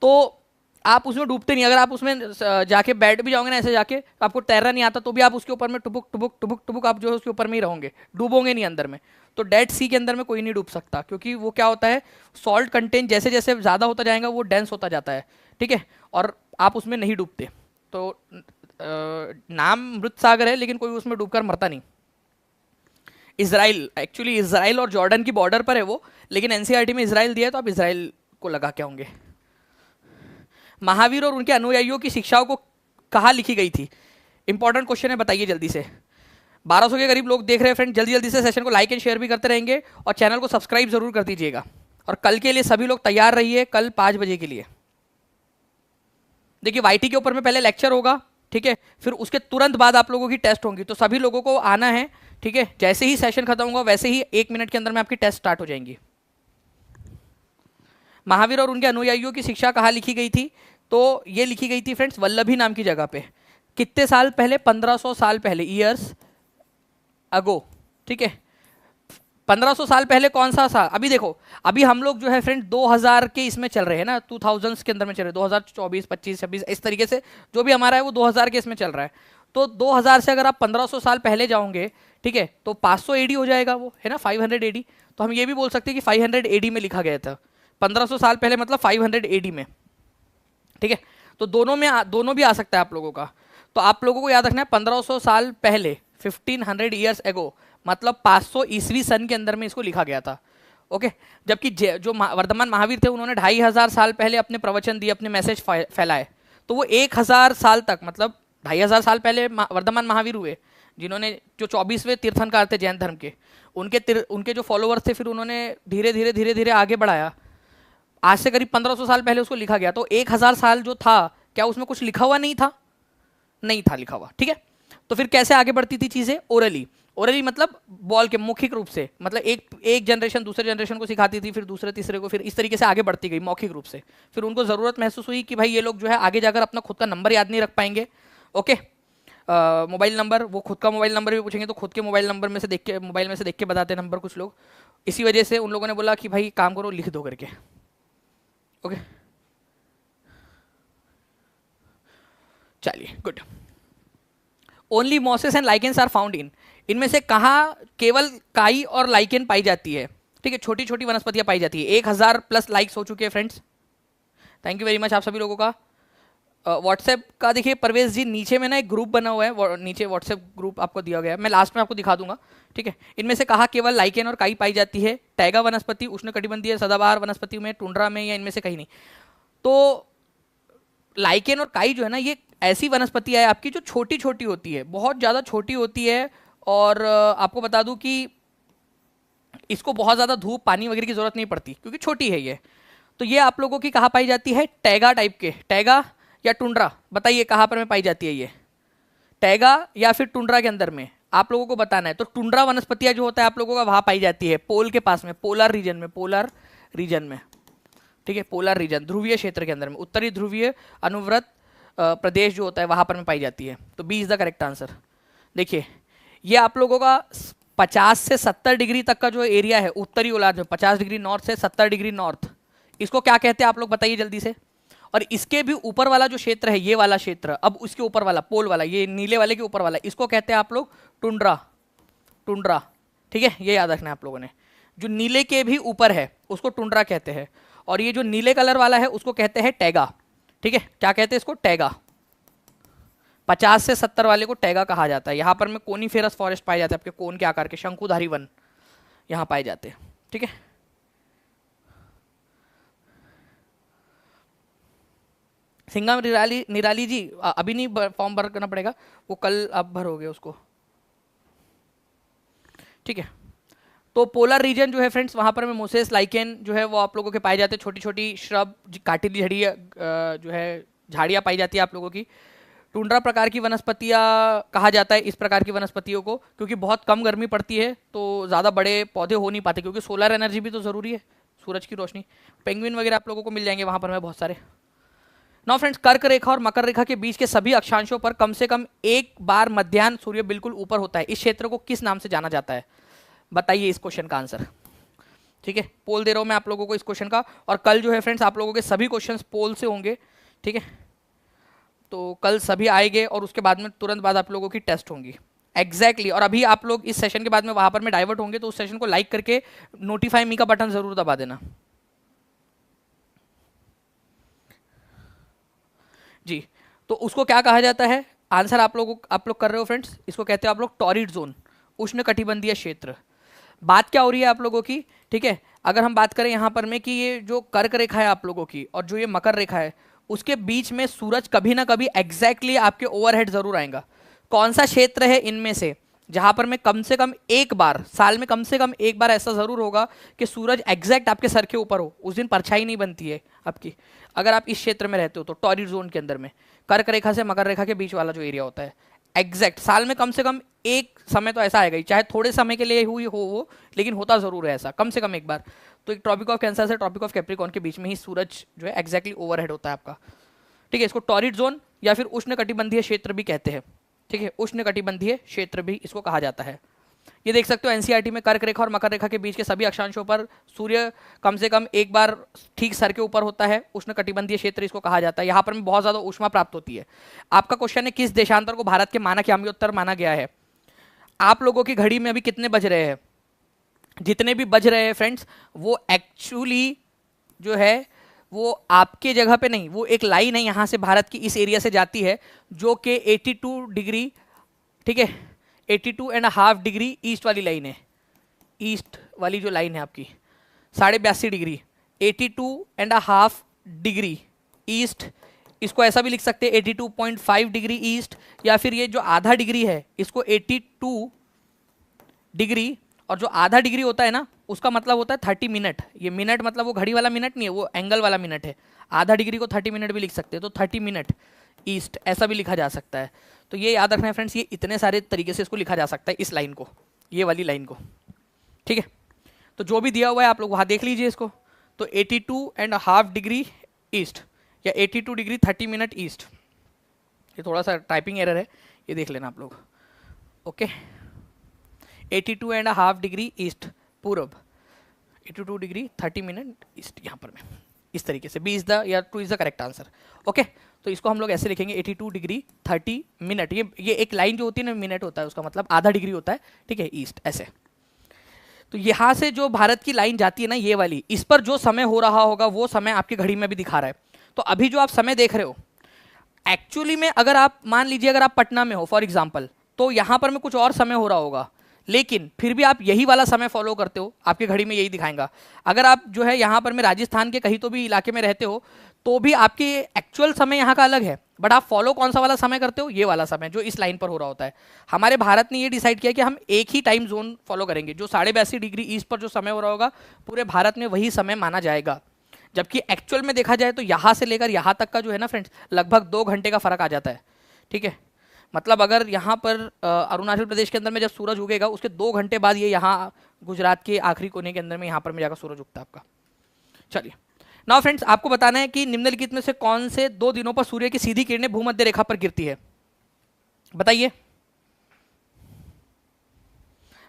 तो आप उसमें डूबते नहीं। अगर आप उसमें जाके बैठ भी जाओगे ना, ऐसे जाके आपको तैरना नहीं आता, तो भी आप उसके ऊपर में टुबुक टुबुक टुबुक टुबुक आप जो है उसके ऊपर में ही रहोगे, डूबोगे नहीं अंदर में। तो डेड सी के अंदर में कोई नहीं डूब सकता, क्योंकि वो क्या होता है, सॉल्ट कंटेंट जैसे जैसे ज़्यादा होता जाएगा वो डेंस होता जाता है, ठीक है, और आप उसमें नहीं डूबते। तो नाम मृत सागर है, लेकिन कोई उसमें डूबकर मरता नहीं। इजराइल, एक्चुअली इजराइल और जॉर्डन की बॉर्डर पर है वो, लेकिन एनसीईआरटी में इजराइल दिया है तो आप इजराइल को लगा के होंगे। महावीर और उनके अनुयायियों की शिक्षाओं को कहाँ लिखी गई थी? इंपॉर्टेंट क्वेश्चन है, बताइए जल्दी से। 1200 के करीब लोग देख रहे हैं फ्रेंड, जल्दी जल्दी से सेशन को लाइक एंड शेयर भी करते रहेंगे और चैनल को सब्सक्राइब जरूर कर दीजिएगा। और कल के लिए सभी लोग तैयार रहिए, कल 5 बजे के लिए। देखिए वाईटी के ऊपर में पहले लेक्चर होगा, ठीक है, फिर उसके तुरंत बाद आप लोगों की टेस्ट होंगी, तो सभी लोगों को आना है, ठीक है। जैसे ही सेशन खत्म होगा वैसे ही 1 मिनट के अंदर में आपकी टेस्ट स्टार्ट हो जाएंगी। महावीर और उनके अनुयायियों की शिक्षा कहाँ लिखी गई थी? तो ये लिखी गई थी फ्रेंड्स वल्लभी नाम की जगह पे। कितने साल पहले? 1500 साल पहले, ईयर्स अगो, ठीक है। 1500 साल पहले कौन सा था? अभी देखो, अभी हम लोग जो है फ्रेंड 2000 के इसमें चल रहे हैं ना, 2000 के अंदर में चल रहे हैं, 2024, 25, 26 इस तरीके से जो भी हमारा है वो 2000 के इसमें चल रहा है। तो 2000 से अगर आप 1500 साल पहले जाओगे, ठीक है, तो 500 एडी हो जाएगा वो, है ना, 500 एडी। तो हम ये भी बोल सकते हैं कि 500 एडी में लिखा गया था, 1500 साल पहले मतलब 500 एडी में, ठीक है। तो दोनों भी आ सकता है आप लोगों का। तो आप लोगों को याद रखना है 1500 साल पहले, 1500 ईयर्स एगो, मतलब 500 ईस्वी सन के अंदर में इसको लिखा गया था। ओके, जबकि जो वर्धमान महावीर थे उन्होंने 2500 साल पहले अपने प्रवचन दिए, अपने मैसेज फैलाए, तो वो 1000 साल तक, मतलब 2500 साल पहले वर्धमान महावीर हुए, जिन्होंने जो 24वें तीर्थंकर थे जैन धर्म के, उनके जो फॉलोअर्स थे, फिर उन्होंने धीरे धीरे धीरे धीरे आगे बढ़ाया। आज से करीब 1500 साल पहले उसको लिखा गया। तो 1000 साल जो था, क्या उसमें कुछ लिखा हुआ नहीं था? नहीं था लिखा हुआ, ठीक है। तो फिर कैसे आगे बढ़ती थी चीजें? ओरली मतलब बोल के, मौखिक रूप से, मतलब एक जनरेशन दूसरे जनरेशन को सिखाती थी, फिर दूसरे तीसरे को, फिर इस तरीके से आगे बढ़ती गई मौखिक रूप से। फिर उनको जरूरत महसूस हुई कि भाई ये लोग जो है आगे जाकर अपना खुद का नंबर याद नहीं रख पाएंगे। ओके, मोबाइल नंबर, वो खुद का मोबाइल नंबर भी पूछेंगे तो खुद के मोबाइल नंबर में से देख के, मोबाइल में से देख के बताते नंबर कुछ लोग। इसी वजह से उन लोगों ने बोला कि भाई काम करो, लिख दो करके। ओके, चलिए, good. Only mosses and lichens are found in, इनमें से कहाँ केवल काई और लाइकेन पाई जाती है, ठीक है, छोटी छोटी वनस्पतियां पाई जाती है। 1000 प्लस लाइक्स हो चुके हैं friends, thank you very much आप सभी लोगों का। व्हाट्सएप का देखिए परवेज जी, नीचे में ना एक ग्रुप बना हुआ है, नीचे व्हाट्सएप ग्रुप आपको दिया गया है, मैं लास्ट में आपको दिखा दूंगा, ठीक है। इनमें से कहा केवल लाइकेन और काई पाई जाती है? टैगा वनस्पति, उष्णकटिबंधीय सदाबहार वनस्पति में, टुंड्रा में, या इनमें से कहीं नहीं। तो लाइकेन और काई जो है ना, ये ऐसी वनस्पति है आपकी जो छोटी छोटी होती है, बहुत ज़्यादा छोटी होती है। और आपको बता दूं कि इसको बहुत ज़्यादा धूप पानी वगैरह की जरूरत नहीं पड़ती क्योंकि छोटी है ये। तो ये आप लोगों की कहाँ पाई जाती है? टैगा टाइप के, टैगा या टुंड्रा, बताइए कहाँ पर में पाई जाती है ये? टैगा या फिर टुंड्रा के अंदर में आप लोगों को बताना है। तो टुंड्रा वनस्पतियां जो होता है आप लोगों का वहाँ पाई जाती है, पोल के पास में, पोलर रीजन में, ठीक है, पोलर रीजन, ध्रुवीय क्षेत्र के अंदर में, उत्तरी ध्रुवीय अनुव्रत प्रदेश जो होता है वहाँ पर में पाई जाती है। तो B is the correct answer. देखिए, ये आप लोगों का 50 से 70 डिग्री तक का जो एरिया है उत्तरी गोलार्ध में, 50 डिग्री नॉर्थ से 70 डिग्री नॉर्थ, इसको क्या कहते हैं आप लोग बताइए जल्दी से। और इसके भी ऊपर वाला जो क्षेत्र है, ये वाला क्षेत्र, अब उसके ऊपर वाला पोल वाला, ये नीले वाले के ऊपर वाला, इसको कहते हैं आप लोग टुंड्रा, ठीक है, ये याद रखना है आप लोगों ने। जो नीले के भी ऊपर है उसको टुंड्रा कहते हैं, और ये जो नीले कलर वाला है उसको कहते हैं टैगा, ठीक है, क्या कहते हैं इसको? टैगा। 50 से 70 वाले को टैगा कहा जाता है। यहाँ पर में कोनीफेरस फॉरेस्ट पाए जाते हैं, आपके कोन के आकार के शंकुधारी वन यहाँ पाए जाते हैं, ठीक है। सिंघम निराली जी, अभी नहीं फॉर्म भर करना पड़ेगा, वो कल आप भरोगे उसको, ठीक है। तो पोलर रीजन जो है फ्रेंड्स, वहाँ पर में मोसेस लाइकेन जो है वो आप लोगों के पाए जाते हैं, छोटी छोटी श्रब, काटिली झड़ी जो है झाड़ियाँ पाई जाती है आप लोगों की। टुंड्रा प्रकार की वनस्पतियाँ कहा जाता है इस प्रकार की वनस्पतियों को, क्योंकि बहुत कम गर्मी पड़ती है तो ज़्यादा बड़े पौधे हो नहीं पाते, क्योंकि सोलर एनर्जी भी तो ज़रूरी है, सूरज की रोशनी। पेंगुइन वगैरह आप लोगों को मिल जाएंगे वहाँ पर में बहुत सारे। नौ फ्रेंड्स, कर्क रेखा और मकर रेखा के बीच के सभी अक्षांशों पर कम से कम एक बार मध्याह्न सूर्य बिल्कुल ऊपर होता है। इस क्षेत्र को किस नाम से जाना जाता है? बताइए इस क्वेश्चन का आंसर, ठीक है। पोल दे रहा हूं मैं आप लोगों को इस क्वेश्चन का, और कल जो है फ्रेंड्स आप लोगों के सभी क्वेश्चंस पोल से होंगे, ठीक है। तो कल सभी आएंगे और उसके बाद में तुरंत बाद आप लोगों की टेस्ट होंगी एग्जैक्टली। और अभी आप लोग इस सेशन के बाद में वहां पर में डाइवर्ट होंगे, तो उस सेशन को लाइक करके नोटिफाई मी का बटन जरूर दबा देना जी। तो उसको क्या कहा जाता है? आंसर आप लोग कर रहे हो फ्रेंड्स, इसको कहते हो आप लोग टॉरिड जोन, उष्ण कटिबंधीय क्षेत्र। बात क्या हो रही है आप लोगों की, ठीक है। अगर हम बात करें यहाँ पर में कि ये जो कर्क रेखा है आप लोगों की और जो ये मकर रेखा है, उसके बीच में सूरज कभी ना कभी एग्जैक्टली आपके ओवरहेड जरूर आएगा। कौन सा क्षेत्र है इनमें से जहां पर में कम से कम एक बार, साल में कम से कम एक बार ऐसा जरूर होगा कि सूरज एग्जैक्ट आपके सर के ऊपर हो? उस दिन परछाई नहीं बनती है आपकी, अगर आप इस क्षेत्र में रहते हो तो। टॉरिड जोन के अंदर में कर्क रेखा से मकर रेखा के बीच वाला जो एरिया होता है, एग्जैक्ट साल में कम से कम एक समय तो ऐसा आएगा ही, चाहे थोड़े समय के लिए हुई हो वो, लेकिन होता जरूर है ऐसा कम से कम एक बार। तो एक ट्रॉपिक ऑफ कैंसर से ट्रॉपिक ऑफ कैप्रिकॉर्न के बीच में ही सूरज जो है एग्जैक्टली ओवरहेड होता है आपका, ठीक है, इसको टॉरिड जोन या फिर उष्णकटिबंधीय क्षेत्र भी कहते हैं। ठीक है, उष्णकटिबंधीय क्षेत्र भी इसको कहा जाता है। ये देख सकते हो एनसीईआरटी में कर्क रेखा और मकर रेखा के बीच के सभी अक्षांशों पर सूर्य कम से कम एक बार ठीक सर के ऊपर होता है, उष्णकटिबंधीय क्षेत्र इसको कहा जाता है। यहाँ पर में बहुत ज्यादा ऊष्मा प्राप्त होती है। आपका क्वेश्चन है किस देशांतर को भारत के मानक याम्योत्तर माना गया है। आप लोगों की घड़ी में अभी कितने बज रहे हैं? जितने भी बज रहे हैं फ्रेंड्स, वो एक्चुअली जो है वो आपके जगह पे नहीं, वो एक लाइन है यहाँ से भारत की इस एरिया से जाती है जो कि 82 डिग्री, ठीक है, 82.5 डिग्री ईस्ट वाली लाइन है। ईस्ट वाली जो लाइन है आपकी 82.5 डिग्री, 82.5 डिग्री ईस्ट, इसको ऐसा भी लिख सकते हैं 82.5 डिग्री ईस्ट, या फिर ये जो आधा डिग्री है इसको 82 डिग्री, और जो आधा डिग्री होता है ना उसका मतलब होता है 30 मिनट। ये मिनट मतलब वो घड़ी वाला मिनट नहीं है, वो एंगल वाला मिनट है। आधा डिग्री को 30 मिनट भी लिख सकते हैं, तो 30 मिनट ईस्ट ऐसा भी लिखा जा सकता है। तो ये याद रखना है फ्रेंड्स, ये इतने सारे तरीके से इसको लिखा जा सकता है, इस लाइन को, ये वाली लाइन को। ठीक है, तो जो भी दिया हुआ है आप लोग वहाँ देख लीजिए इसको। तो 82.5 डिग्री ईस्ट या 82 डिग्री 30 मिनट ईस्ट, ये थोड़ा सा टाइपिंग एरर है, ये देख लेना आप लोग। ओके, 82.5 डिग्री ईस्ट पूर्व, 82 डिग्री 30 मिनट ईस्ट, यहाँ पर में इस तरीके से बी इज द या two is the correct answer. Okay, तो इसको हम लोग ऐसे लिखेंगे 82 डिग्री 30 मिनट। ये एक लाइन जो होती है ना मिनट होता है, उसका मतलब आधा डिग्री होता है। ठीक है, ईस्ट ऐसे। तो यहाँ से जो भारत की लाइन जाती है ना ये वाली, इस पर जो समय हो रहा होगा वो समय आपकी घड़ी में भी दिखा रहा है। तो अभी जो आप समय देख रहे हो एक्चुअली में, अगर आप मान लीजिए अगर आप पटना में हो फॉर एग्जाम्पल, तो यहाँ पर में कुछ और समय हो रहा होगा, लेकिन फिर भी आप यही वाला समय फॉलो करते हो, आपकी घड़ी में यही दिखाएगा। अगर आप जो है यहाँ पर में राजस्थान के कहीं तो भी इलाके में रहते हो, तो भी आपके एक्चुअल समय यहाँ का अलग है, बट आप फॉलो कौन सा वाला समय करते हो? ये वाला समय जो इस लाइन पर हो रहा होता है। हमारे भारत ने ये डिसाइड किया कि हम एक ही टाइम जोन फॉलो करेंगे, जो 82.5 डिग्री ईस्ट पर जो समय हो रहा होगा पूरे भारत में वही समय माना जाएगा। जबकि एक्चुअल में देखा जाए तो यहाँ से लेकर यहाँ तक का जो है ना फ्रेंड्स, लगभग 2 घंटे का फर्क आ जाता है। ठीक है, मतलब अगर यहाँ पर अरुणाचल प्रदेश के अंदर में जब सूरज उगेगा उसके 2 घंटे बाद ये यहाँ गुजरात के आखिरी कोने के अंदर में यहाँ पर में जाकर सूरज उगता है आपका। चलिए नाउ फ्रेंड्स, आपको बताना है कि निम्नलिखित में से कौन से 2 दिनों पर सूर्य की सीधी किरणें भूमध्य रेखा पर गिरती है, बताइए।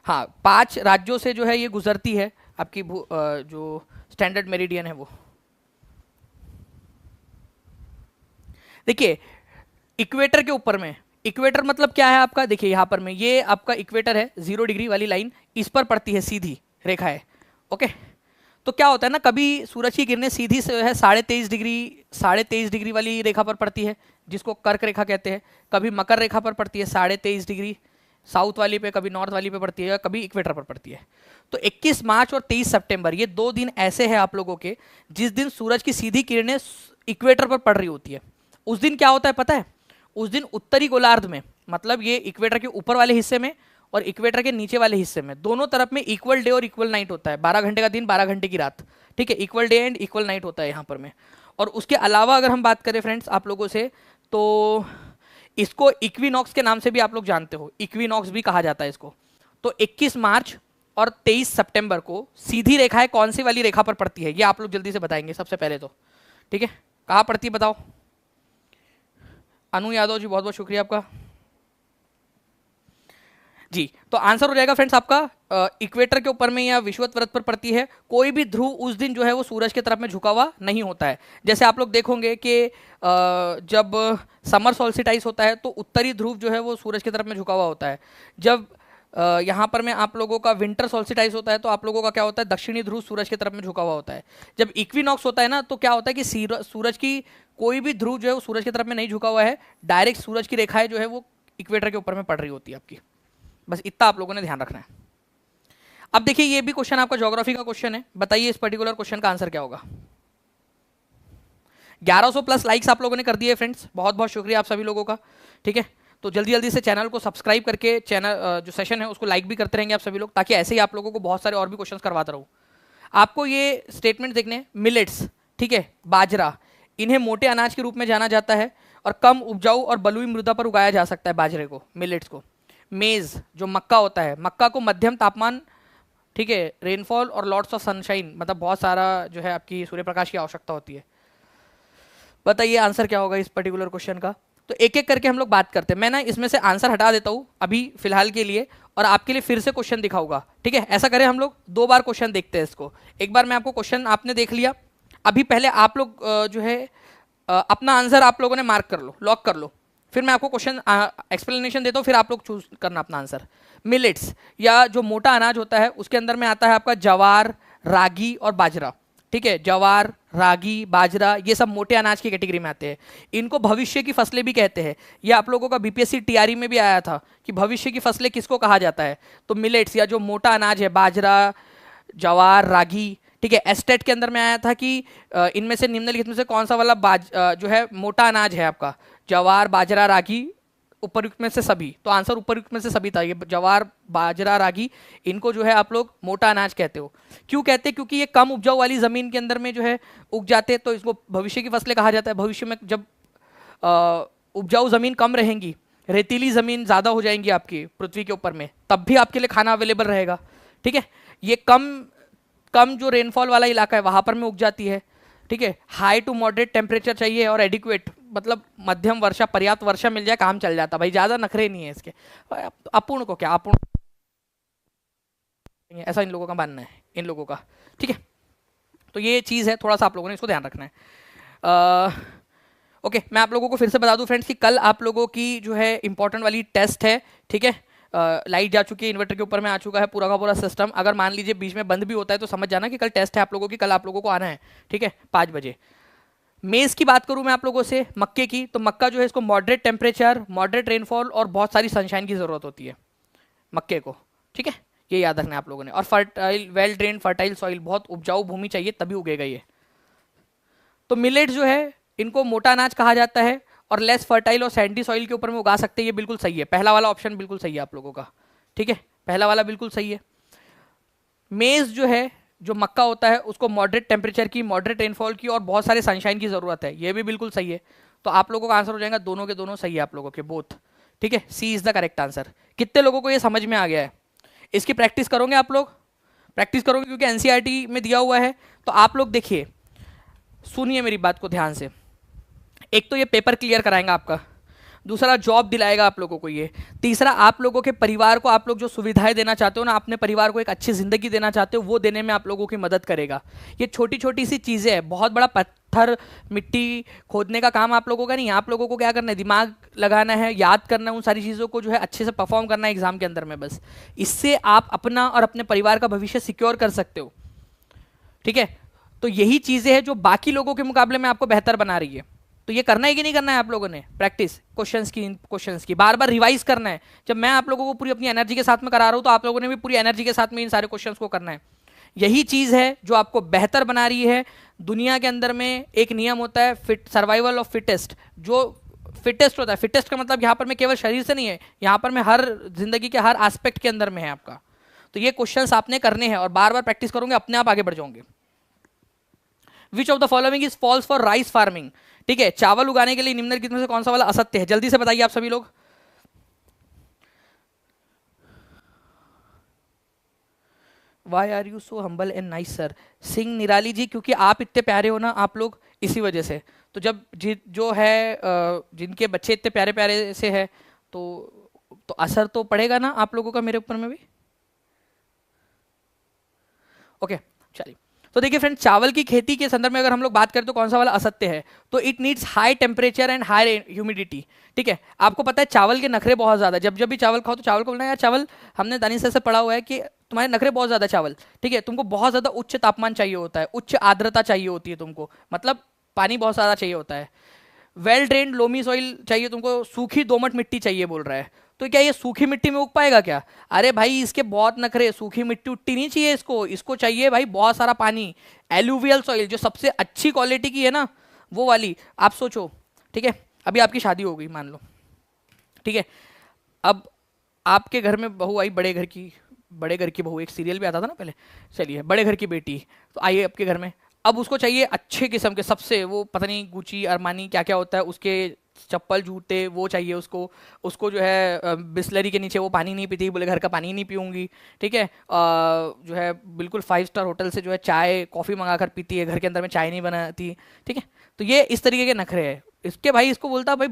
हाँ, 5 राज्यों से जो है ये गुजरती है आपकी जो स्टैंडर्ड मेरिडियन है वो। देखिए इक्वेटर के ऊपर में, इक्वेटर मतलब क्या है आपका, देखिए यहाँ पर में ये आपका इक्वेटर है, 0 डिग्री वाली लाइन इस पर पड़ती है, सीधी रेखा है। ओके, तो क्या होता है ना, कभी सूरज की किरणें सीधी से है 23.5 डिग्री वाली रेखा पर पड़ती है जिसको कर्क रेखा कहते हैं, कभी मकर रेखा पर पड़ती है 23.5 डिग्री साउथ वाली पे, कभी नॉर्थ वाली पे पड़ती है, या कभी इक्वेटर पर पड़ती है। तो 21 मार्च और 23 सितंबर ये 2 दिन ऐसे हैं आप लोगों के जिस दिन सूरज की सीधी किरणें इक्वेटर पर पड़ रही होती है। उस दिन क्या होता है पता है? उस दिन उत्तरी गोलार्ध में, मतलब ये इक्वेटर के ऊपर वाले हिस्से में और इक्वेटर के नीचे वाले हिस्से में, दोनों तरफ में इक्वल डे और इक्वल नाइट होता है। 12 घंटे का दिन, 12 घंटे की रात। ठीक है, equal day and equal night होता है यहाँ पर में। और उसके अलावा अगर हम बात करें फ्रेंड्स आप लोगों से, तो इसको इक्विनॉक्स के नाम से भी आप लोग जानते हो, इक्विनॉक्स भी कहा जाता है इसको। तो 21 मार्च और 23 सितंबर को सीधी रेखाएं कौन सी वाली रेखा पर पड़ती है, ये आप लोग जल्दी से बताएंगे सबसे पहले तो। ठीक है, कहाँ पड़ती है बताओ। अनु यादव जी बहुत बहुत शुक्रिया आपका जी। तो आंसर हो जाएगा फ्रेंड्स आपका इक्वेटर के ऊपर में या विषुवत वृत्त पर पड़ती है। कोई भी ध्रुव उस दिन जो है वो सूरज की तरफ में झुका हुआ नहीं होता है। जैसे आप लोग देखोगे कि जब समर सॉल्स्टिटाइस होता है तो उत्तरी ध्रुव जो है वो सूरज की तरफ में झुका हुआ होता है। जब यहाँ पर में आप लोगों का विंटर सॉल्स्टिटाइस होता है तो आप लोगों का क्या होता है, दक्षिणी ध्रुव सूरज की तरफ में झुका हुआ होता है। जब इक्विनॉक्स होता है ना तो क्या होता है कि सूरज की कोई भी ध्रुव जो है वो सूरज की तरफ में नहीं झुका हुआ है, डायरेक्ट सूरज की रेखाएं जो है वो इक्वेटर के ऊपर में पड़ रही होती है आपकी। बस इतना आप लोगों ने ध्यान रखना है। अब देखिए ये भी क्वेश्चन आपका ज्योग्राफी का क्वेश्चन है, बताइए इस पर्टिकुलर क्वेश्चन का आंसर क्या होगा। 1100 प्लस लाइक्स आप लोगों ने कर दिए फ्रेंड्स, बहुत बहुत शुक्रिया आप सभी लोगों का। ठीक है, तो जल्दी जल्दी से चैनल को सब्सक्राइब करके चैनल जो सेशन है उसको लाइक भी करते रहेंगे आप सभी लोग, ताकि ऐसे ही आप लोगों को बहुत सारे और भी क्वेश्चंस करवाता रहूँ। आपको ये स्टेटमेंट देखने, मिलेट्स, ठीक है, बाजरा, इन्हें मोटे अनाज के रूप में जाना जाता है और कम उपजाऊ और बलुई मृदा पर उगाया जा सकता है बाजरे को, मिलेट्स को। मेज जो मक्का होता है, मक्का को मध्यम तापमान, ठीक है, रेनफॉल और लॉट्स ऑफ सनशाइन, मतलब बहुत सारा जो है आपकी सूर्य प्रकाश की आवश्यकता होती है। बताइए आंसर क्या होगा इस पर्टिकुलर क्वेश्चन का। तो एक एक करके हम लोग बात करते हैं। मैं ना इसमें से आंसर हटा देता हूँ अभी फिलहाल के लिए, और आपके लिए फिर से क्वेश्चन दिखाऊंगा, ठीक है। ऐसा करें हम लोग 2 बार क्वेश्चन देखते हैं इसको। एक बार मैं आपको क्वेश्चन आपने देख लिया, अभी पहले आप लोग जो है अपना आंसर आप लोगों ने मार्क कर लो, लॉक कर लो, फिर मैं आपको क्वेश्चन एक्सप्लेनेशन देता हूँ, फिर आप लोग चूज करना अपना आंसर। मिलेट्स या जो मोटा अनाज होता है उसके अंदर में आता है आपका जवार, रागी और बाजरा, ठीक है। जवार, रागी, बाजरा ये सब मोटे अनाज की कैटेगरी में आते हैं। इनको भविष्य की फसलें भी कहते हैं। ये आप लोगों का बीपीएससी टीआरई में भी आया था कि भविष्य की फसलें किसको कहा जाता है। तो मिलेट्स या जो मोटा अनाज है, बाजरा, जवार, रागी, ठीक है। एस्टेट के अंदर में आया था कि इनमें से निम्नलिखित में से कौन सा वाला जो है मोटा अनाज है आपका, जवार, बाजरा, रागी, उपयुक्त में से सभी। तो आंसर उपयुक्त में से सभी था। ये जवार, बाजरा, रागी, इनको जो है आप लोग मोटा अनाज कहते हो। क्यों कहते हैं? क्योंकि ये कम उपजाऊ वाली जमीन के अंदर में जो है उग जाते हैं, तो इसको भविष्य की फसलें कहा जाता है। भविष्य में जब उपजाऊ जमीन कम रहेंगी, रेतीली जमीन ज्यादा हो जाएंगी आपकी पृथ्वी के ऊपर में, तब भी आपके लिए खाना अवेलेबल रहेगा, ठीक है। ये कम कम जो रेनफॉल वाला इलाका है वहां पर में उग जाती है, ठीक है। हाई टू मॉडरेट टेम्परेचर चाहिए और एडिक्वेट, मतलब मध्यम वर्षा, पर्याप्त वर्षा मिल जाए काम चल जाता भाई, ज्यादा नखरे नहीं है इसके। अपूर्ण को क्या, अपूर्ण ऐसा इन लोगों का मानना है, इन लोगों का, ठीक है। तो ये चीज है, थोड़ा सा आप लोगों ने इसको ध्यान रखना है। ओके, मैं आप लोगों को फिर से बता दूं फ्रेंड्स कि कल आप लोगों की जो है इंपॉर्टेंट वाली टेस्ट है, ठीक है। लाइट जा चुकी है, इन्वर्टर के ऊपर में आ चुका है पूरा का पूरा सिस्टम। अगर मान लीजिए बीच में बंद भी होता है तो समझ जाना कि कल टेस्ट है आप लोगों की, कल आप लोगों को आना है, ठीक है, 5 बजे। मेज की बात करूं मैं आप लोगों से, मक्के की, तो मक्का जो है इसको मॉडरेट टेम्परेचर, मॉडरेट रेनफॉल और बहुत सारी सनशाइन की जरूरत होती है मक्के को, ठीक है। ये याद रखना है आप लोगों ने। और fertile, well drain fertile soil, बहुत उपजाऊ भूमि चाहिए तभी उगेगा ये। तो मिलेट जो है इनको मोटा अनाज कहा जाता है और लेस फर्टाइल और सैंडी सॉइल के ऊपर में उगा सकते हैं, ये बिल्कुल सही है। पहला वाला ऑप्शन बिल्कुल सही है आप लोगों का, ठीक है, पहला वाला बिल्कुल सही है। मेज जो है, जो मक्का होता है, उसको मॉडरेट टेम्परेचर की, मॉडरेट रेनफॉल की और बहुत सारे सनशाइन की जरूरत है, ये भी बिल्कुल सही है। तो आप लोगों का आंसर हो जाएगा दोनों के दोनों सही है आप लोगों के, बोथ, ठीक है। सी इज द करेक्ट आंसर। कितने लोगों को ये समझ में आ गया है? इसकी प्रैक्टिस करोगे आप लोग? प्रैक्टिस करोगे क्योंकि एनसीईआरटी में दिया हुआ है। तो आप लोग देखिए, सुनिए मेरी बात को ध्यान से। एक तो ये पेपर क्लियर कराएंगा आपका, दूसरा जॉब दिलाएगा आप लोगों को ये, तीसरा आप लोगों के परिवार को आप लोग जो सुविधाएं देना चाहते हो ना, अपने परिवार को एक अच्छी जिंदगी देना चाहते हो, वो देने में आप लोगों की मदद करेगा। ये छोटी छोटी सी चीजें हैं, बहुत बड़ा पत्थर मिट्टी खोदने का काम आप लोगों का नहीं है। आप लोगों को क्या करना है? दिमाग लगाना है, याद करना है, उन सारी चीज़ों को जो है अच्छे से परफॉर्म करना है एग्जाम के अंदर में। बस इससे आप अपना और अपने परिवार का भविष्य सिक्योर कर सकते हो, ठीक है। तो यही चीजें हैं जो बाकी लोगों के मुकाबले में आपको बेहतर बना रही है। तो ये करना है कि नहीं करना है आप लोगों ने? प्रैक्टिस क्वेश्चंस की बार बार रिवाइज करना है। जब मैं आप लोगों को पूरी अपनी एनर्जी के साथ में करा रहा हूं तो आप लोगों ने भी पूरी एनर्जी के साथ में इन सारे क्वेश्चंस को करना है। यही चीज है जो आपको बेहतर बना रही है। दुनिया के अंदर में एक नियम होता है, सर्वाइवल ऑफ फिटेस्ट। जो फिटेस्ट होता है, फिटेस्ट का मतलब यहां पर में केवल शरीर से नहीं है, यहां पर में हर जिंदगी के हर एस्पेक्ट के अंदर में है आपका। तो ये क्वेश्चंस आपने करने हैं और बार बार प्रैक्टिस करोगे, अपने आप आगे बढ़ जाओगे। Which of the following is false for rice farming? ठीक है, चावल उगाने के लिए निम्नलिखित में से कौन सा वाला असत्य है? जल्दी से बताइए आप सभी लोग। Why are you so humble and nice sir? Singh Nirali ji, क्योंकि आप इतने प्यारे हो ना आप लोग, इसी वजह से। तो जब जो है जिनके बच्चे इतने प्यारे प्यारे से है तो असर तो पड़ेगा ना आप लोगों का मेरे ऊपर में भी। ओके चलिए, तो देखिए फ्रेंड, चावल की खेती के संदर्भ में अगर हम लोग बात करें तो कौन सा वाला असत्य है? तो it needs high temperature and high humidity. ठीक है, आपको पता है चावल के नखरे बहुत ज्यादा, जब जब भी चावल खाओ तो चावल को बोलना यार चावल, हमने दानिश सर से पढ़ा हुआ है कि तुम्हारे नखरे बहुत ज्यादा चावल, ठीक है, तुमको बहुत ज्यादा उच्च तापमान चाहिए होता है, उच्च आर्द्रता चाहिए होती है तुमको, मतलब पानी बहुत ज्यादा चाहिए होता है। वेल ड्रेन्ड लोमी सॉइल चाहिए तुमको, सूखी दोमट मिट्टी चाहिए बोल रहा है। तो क्या ये सूखी मिट्टी में उग पाएगा क्या? अरे भाई इसके बहुत नखरे, सूखी मिट्टी उट्टी नहीं चाहिए इसको, इसको चाहिए भाई बहुत सारा पानी। एलुवियल सॉइल जो सबसे अच्छी क्वालिटी की है ना, वो वाली आप सोचो। ठीक है, अभी आपकी शादी हो गई मान लो, ठीक है, अब आपके घर में बहू आई, बड़े घर की बहू, एक सीरियल भी आता था ना पहले, चलिए बड़े घर की बेटी तो आई आपके घर में। अब उसको चाहिए अच्छे किस्म के सबसे, वो पता नहीं गुची अरमानी क्या क्या होता है उसके चप्पल जूते वो चाहिए उसको। उसको जो है बिस्लरी के नीचे वो पानी नहीं पीती, बोले घर का पानी नहीं पीऊंगी। ठीक है, जो है बिल्कुल 5 स्टार होटल से जो है चाय कॉफ़ी मंगा कर पीती है, घर के अंदर में चाय नहीं बनाती। ठीक है, तो ये इस तरीके के नखरे हैं इसके भाई। इसको बोलता भाई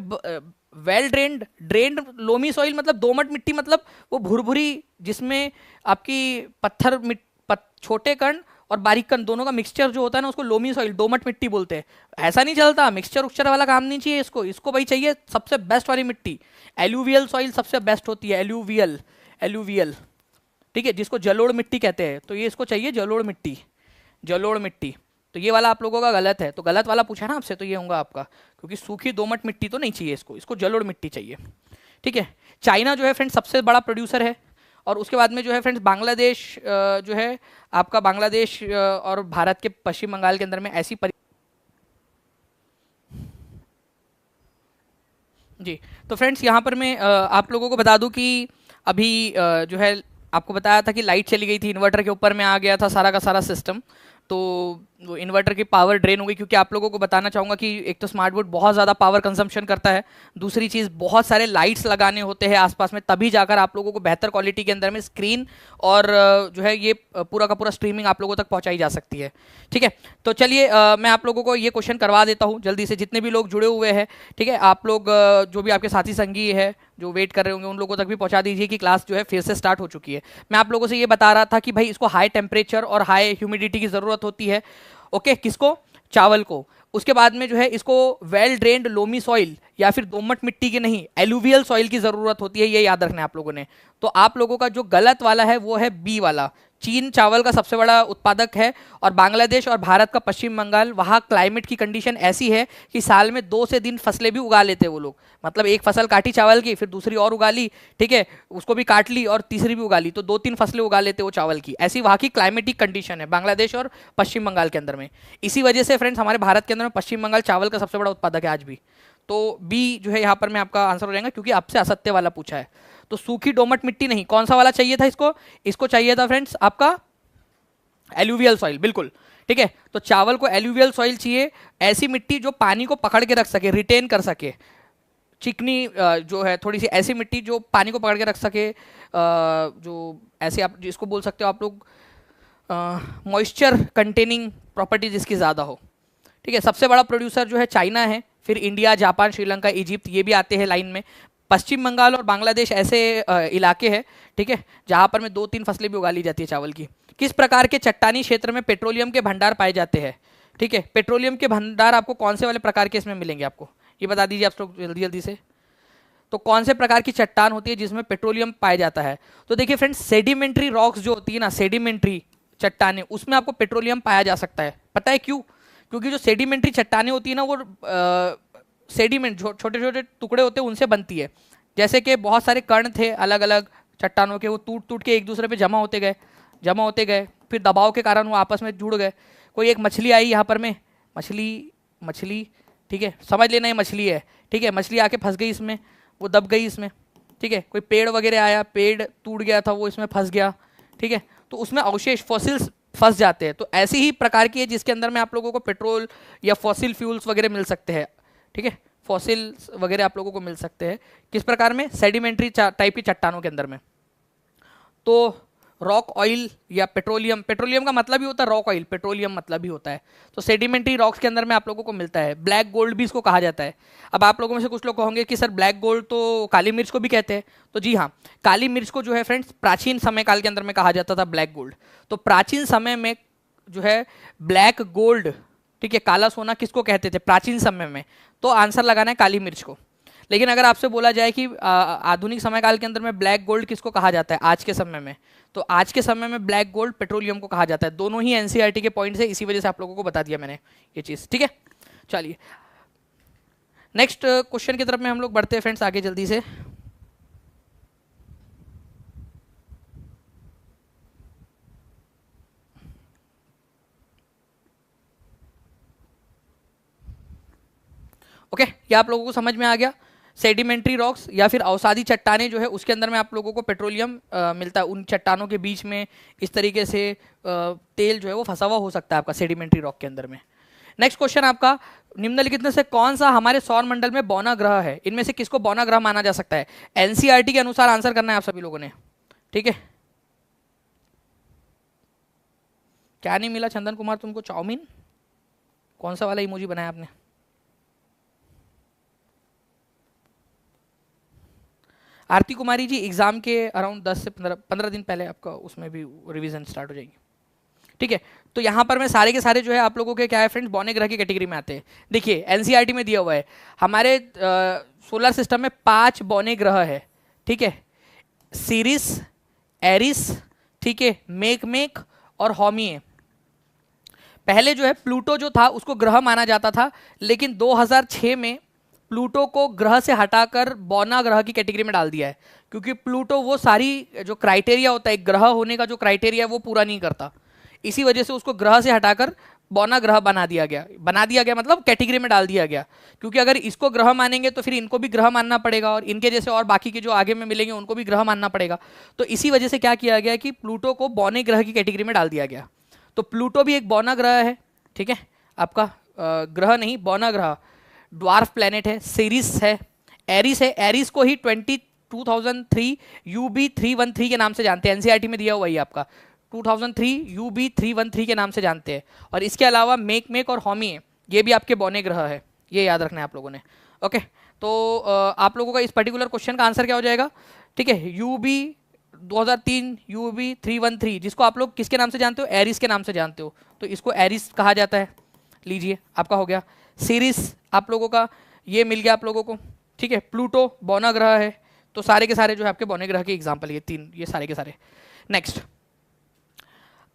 well drained, drained loamy soil मतलब दोमट मिट्टी, मतलब वो भुरभुरी जिसमें आपकी पत्थर छोटे कण और बारीक कण दोनों का मिक्सचर जो होता है ना, उसको लोमी सॉइल दोमट मिट्टी बोलते हैं। ऐसा नहीं चलता, मिक्सचर उक्सचर वाला काम नहीं चाहिए इसको। इसको भाई चाहिए सबसे बेस्ट वाली मिट्टी। एलुवियल सॉइल सबसे बेस्ट होती है, एलुवियल, एलुवियल। ठीक है, जिसको जलोड़ मिट्टी कहते हैं, तो ये इसको चाहिए जलोड़ मिट्टी, जलोड़ मिट्टी। तो ये वाला आप लोगों का गलत है, तो गलत वाला पूछा ना आपसे, तो ये होगा आपका, क्योंकि सूखी दोमट मिट्टी तो नहीं चाहिए इसको, इसको जलोड़ मिट्टी चाहिए। ठीक है, चाइना जो है फ्रेंड्स सबसे बड़ा प्रोड्यूसर है, और उसके बाद में जो है फ्रेंड्स बांग्लादेश जो है आपका, बांग्लादेश और भारत के पश्चिम बंगाल के अंदर में ऐसी जी। तो फ्रेंड्स यहाँ पर मैं आप लोगों को बता दूं कि अभी जो है आपको बताया था कि लाइट चली गई थी, इन्वर्टर के ऊपर में आ गया था सारा का सारा सिस्टम, तो वो इन्वर्टर की पावर ड्रेन हो गई। क्योंकि आप लोगों को बताना चाहूँगा कि एक तो स्मार्ट बोर्ड बहुत ज़्यादा पावर कंजम्पशन करता है, दूसरी चीज़ बहुत सारे लाइट्स लगाने होते हैं आसपास में, तभी जाकर आप लोगों को बेहतर क्वालिटी के अंदर में स्क्रीन और जो है ये पूरा का पूरा स्ट्रीमिंग आप लोगों तक पहुँचाई जा सकती है। ठीक है, तो चलिए मैं आप लोगों को ये क्वेश्चन करवा देता हूँ जल्दी से, जितने भी लोग जुड़े हुए हैं। ठीक है, आप लोग जो भी आपके साथी संगी है जो वेट कर रहे होंगे, उन लोगों तक भी पहुंचा दीजिए कि क्लास जो है फिर से स्टार्ट हो चुकी है। मैं आप लोगों से ये बता रहा था कि भाई इसको हाई टेम्परेचर और हाई ह्यूमिडिटी की ज़रूरत होती है। ओके, किसको? चावल को। उसके बाद में जो है इसको वेल ड्रेन्ड लोमी सॉइल या फिर दोमट मिट्टी की नहीं, एलुवियल सॉइल की ज़रूरत होती है, ये याद रखना है आप लोगों ने। तो आप लोगों का जो गलत वाला है वो है बी वाला। चीन चावल का सबसे बड़ा उत्पादक है, और बांग्लादेश और भारत का पश्चिम बंगाल, वहाँ क्लाइमेट की कंडीशन ऐसी है कि साल में 2 से 3 फसलें भी उगा लेते हैं वो लोग। मतलब एक फसल काटी चावल की, फिर दूसरी और उगा ली, ठीक है, उसको भी काट ली और तीसरी भी उगा ली, तो 2-3 फसलें उगा लेते वो चावल की। ऐसी वहाँ की क्लाइमेटिक कंडीशन है बांग्लादेश और पश्चिम बंगाल के अंदर में। इसी वजह से फ्रेंड्स हमारे भारत के अंदर में पश्चिम बंगाल चावल का सबसे बड़ा उत्पादक है आज भी। तो बी जो है यहाँ पर मैं आपका आंसर हो जाएगा, क्योंकि आपसे असत्य वाला पूछा है। तो सूखी दोमट मिट्टी नहीं, कौन सा वाला चाहिए था इसको? इसको चाहिए था फ्रेंड्स आपका एलुवियल सॉइल, बिल्कुल। ठीक है, तो चावल को एलुवियल सॉइल चाहिए, ऐसी मिट्टी जो पानी को पकड़ के रख सके, रिटेन कर सके। चिकनी जो है थोड़ी सी ऐसी मिट्टी जो पानी को पकड़ के रख सके, जो ऐसे आप जिसको बोल सकते हो आप लोग मॉइस्चर कंटेनिंग प्रॉपर्टी जिसकी ज़्यादा हो। ठीक है, सबसे बड़ा प्रोड्यूसर जो है चाइना है, फिर इंडिया, जापान, श्रीलंका, इजिप्ट, ये भी आते हैं लाइन में। पश्चिम बंगाल और बांग्लादेश ऐसे इलाके हैं, ठीक है, जहाँ पर में 2-3 फसलें भी उगा ली जाती है चावल की। किस प्रकार के चट्टानी क्षेत्र में पेट्रोलियम के भंडार पाए जाते हैं? ठीक है, पेट्रोलियम के भंडार आपको कौन से वाले प्रकार के इसमें मिलेंगे, आपको ये बता दीजिए आप लोग जल्दी जल्दी से। तो कौन से प्रकार की चट्टान होती है जिसमें पेट्रोलियम पाया जाता है? तो देखिए फ्रेंड्स, सेडिमेंट्री रॉक्स जो होती है ना, सेडिमेंट्री चट्टाने, उसमें आपको पेट्रोलियम पाया जा सकता है। पता है क्यों? क्योंकि जो सेडिमेंट्री चट्टाने होती है ना, वो सेडिमेंट छोटे छोटे टुकड़े होते हैं उनसे बनती है। जैसे कि बहुत सारे कण थे अलग अलग चट्टानों के, वो टूट टूट के एक दूसरे पे जमा होते गए, जमा होते गए, फिर दबाव के कारण वो आपस में जुड़ गए। कोई एक मछली आई यहाँ पर में, मछली मछली ठीक है, समझ लेना ये मछली है। ठीक है, मछली आके फंस गई इसमें, वो दब गई इसमें। ठीक है, कोई पेड़ वगैरह आया, पेड़ टूट गया था, वो इसमें फंस गया। ठीक है, तो उसमें अवशेष फॉसिल्स फंस जाते हैं। तो ऐसी ही प्रकार की है जिसके अंदर में आप लोगों को पेट्रोल या फॉसिल फ्यूल्स वगैरह मिल सकते हैं। ठीक है, फॉसिल वगैरह आप लोगों को मिल सकते हैं। किस प्रकार में? सेडिमेंट्री टाइप की चट्टानों के अंदर में। तो रॉक ऑयल या पेट्रोलियम, पेट्रोलियम का मतलब ही होता है रॉक ऑयल, पेट्रोलियम मतलब ही होता है। तो सेडिमेंट्री रॉक्स के अंदर में आप लोगों को मिलता है। ब्लैक गोल्ड भी इसको कहा जाता है। अब आप लोगों में से कुछ लोग कहोगे कि सर ब्लैक गोल्ड तो काली मिर्च को भी कहते हैं। तो जी हाँ, काली मिर्च को जो है फ्रेंड्स प्राचीन समय काल के अंदर में कहा जाता था ब्लैक गोल्ड। तो प्राचीन समय में जो है ब्लैक गोल्ड, ठीक है, काला सोना किसको कहते थे प्राचीन समय में? तो आंसर लगाना है काली मिर्च को। लेकिन अगर आपसे बोला जाए कि आधुनिक समय काल के अंदर में ब्लैक गोल्ड किसको कहा जाता है आज के समय में, तो आज के समय में ब्लैक गोल्ड पेट्रोलियम को कहा जाता है। दोनों ही एनसीईआरटी के पॉइंट्स है, इसी वजह से आप लोगों को बता दिया मैंने ये चीज़। ठीक है, चलिए नेक्स्ट क्वेश्चन की तरफ में हम लोग बढ़ते हैं फ्रेंड्स आगे जल्दी से। ओके, ये आप लोगों को समझ में आ गया सेडिमेंट्री रॉक्स या फिर अवसादी चट्टाने जो है उसके अंदर में आप लोगों को पेट्रोलियम मिलता है, उन चट्टानों के बीच में इस तरीके से तेल जो है वो फंसा हुआ हो सकता है आपका सेडिमेंट्री रॉक के अंदर में। नेक्स्ट क्वेश्चन आपका, निम्नलिखित में से कौन सा हमारे सौर मंडल में बौना ग्रह है? इनमें से किसको बौना ग्रह माना जा सकता है? एनसीईआरटी के अनुसार आंसर करना है आप सभी लोगों ने, ठीक है। क्या नहीं मिला चंदन कुमार तुमको? चाउमीन? कौन सा वाला इमोजी बनाया आपने? आरती कुमारी जी, एग्जाम के अराउंड 10 से 15 दिन पहले आपका उसमें भी रिवीजन स्टार्ट हो जाएगी, ठीक है। तो यहाँ पर मैं सारे के सारे जो है आप लोगों के क्या है फ्रेंड्स, बौने ग्रह की कैटेगरी में आते हैं। देखिए एनसीईआरटी में दिया हुआ है हमारे सोलर सिस्टम में 5 बौने ग्रह है, ठीक है। सीरिस, एरिस, ठीक है, मेक और हॉमिए। पहले जो है प्लूटो जो था उसको ग्रह माना जाता था, लेकिन 2006 में प्लूटो को ग्रह से हटाकर बौना ग्रह की कैटेगरी में डाल दिया है, क्योंकि प्लूटो वो सारी जो क्राइटेरिया होता है ग्रह होने का, जो क्राइटेरिया है वो पूरा नहीं करता। इसी वजह से उसको ग्रह से हटाकर बौना ग्रह बना दिया गया मतलब कैटेगरी में डाल दिया गया। क्योंकि अगर इसको ग्रह मानेंगे तो फिर इनको भी ग्रह मानना पड़ेगा, और इनके जैसे और बाकी के जो आगे में मिलेंगे उनको भी ग्रह मानना पड़ेगा। तो इसी वजह से क्या किया गया कि प्लूटो को बौने ग्रह की कैटेगरी में डाल दिया गया। तो प्लूटो भी एक बौना ग्रह है, ठीक है, आपका ग्रह नहीं बौना ग्रह, ड्वार्फ प्लैनेट है। सीरिस है, एरिस है, एरिस को ही 2003 UB313 के नाम से जानते हैं, एनसीईआरटी में दिया हुआ है आपका 2003 UB313 के नाम से जानते हैं। और इसके अलावा मेक और हॉमी ये भी आपके बौने ग्रह है, ये याद रखना है आप लोगों ने, ओके। तो आप लोगों का इस पर्टिकुलर क्वेश्चन का आंसर क्या हो जाएगा, ठीक है, UB 2003 UB313, जिसको आप लोग किसके नाम से जानते हो? एरिस के नाम से जानते हो, तो इसको एरिस कहा जाता है। लीजिए आपका हो गया। सीरिस आप लोगों का ये मिल गया आप लोगों को, ठीक है। प्लूटो बौना ग्रह है, तो सारे के सारे जो है आपके बौने ग्रह के एग्जाम्पल ये 3, ये सारे के सारे। नेक्स्ट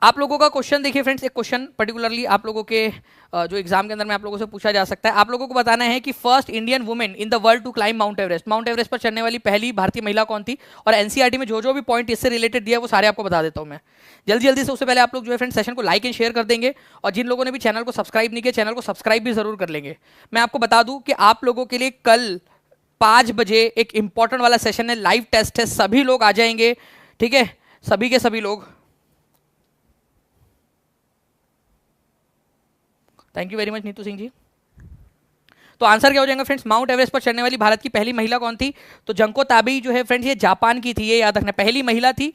आप लोगों का क्वेश्चन देखिए फ्रेंड्स, एक क्वेश्चन पर्टिकुलरली आप लोगों के जो एग्जाम के अंदर में आप लोगों से पूछा जा सकता है। आप लोगों को बताना है कि first Indian women in the world to climb Mount Everest, Mount Everest पर चढ़ने वाली पहली भारतीय महिला कौन थी? और एनसीईआरटी में जो भी पॉइंट इससे रिलेटेड दिया है वो सारे आपको बता देता हूँ मैं जल्दी जल्दी से। उससे पहले आप लोग जो है फ्रेंड्स सेशन को लाइक एंड शेयर कर देंगे, और जिन लोगों ने भी चैनल को सब्सक्राइब नहीं किया चैनल को सब्सक्राइब भी जरूर कर लेंगे। मैं आपको बता दूं कि आप लोगों के लिए कल 5 बजे एक इंपॉर्टेंट वाला सेशन है, लाइव टेस्ट है, सभी लोग आ जाएंगे, ठीक है, सभी के सभी लोग। Thank you very much Neetu Singh ji. तो आंसर क्या हो जाएगा फ्रेंड्स, माउंट एवरेस्ट पर चढ़ने वाली भारत की पहली महिला कौन थी? तो जंको ताबेई जो है फ्रेंड्स ये जापान की थी, ये याद रखना, पहली महिला थी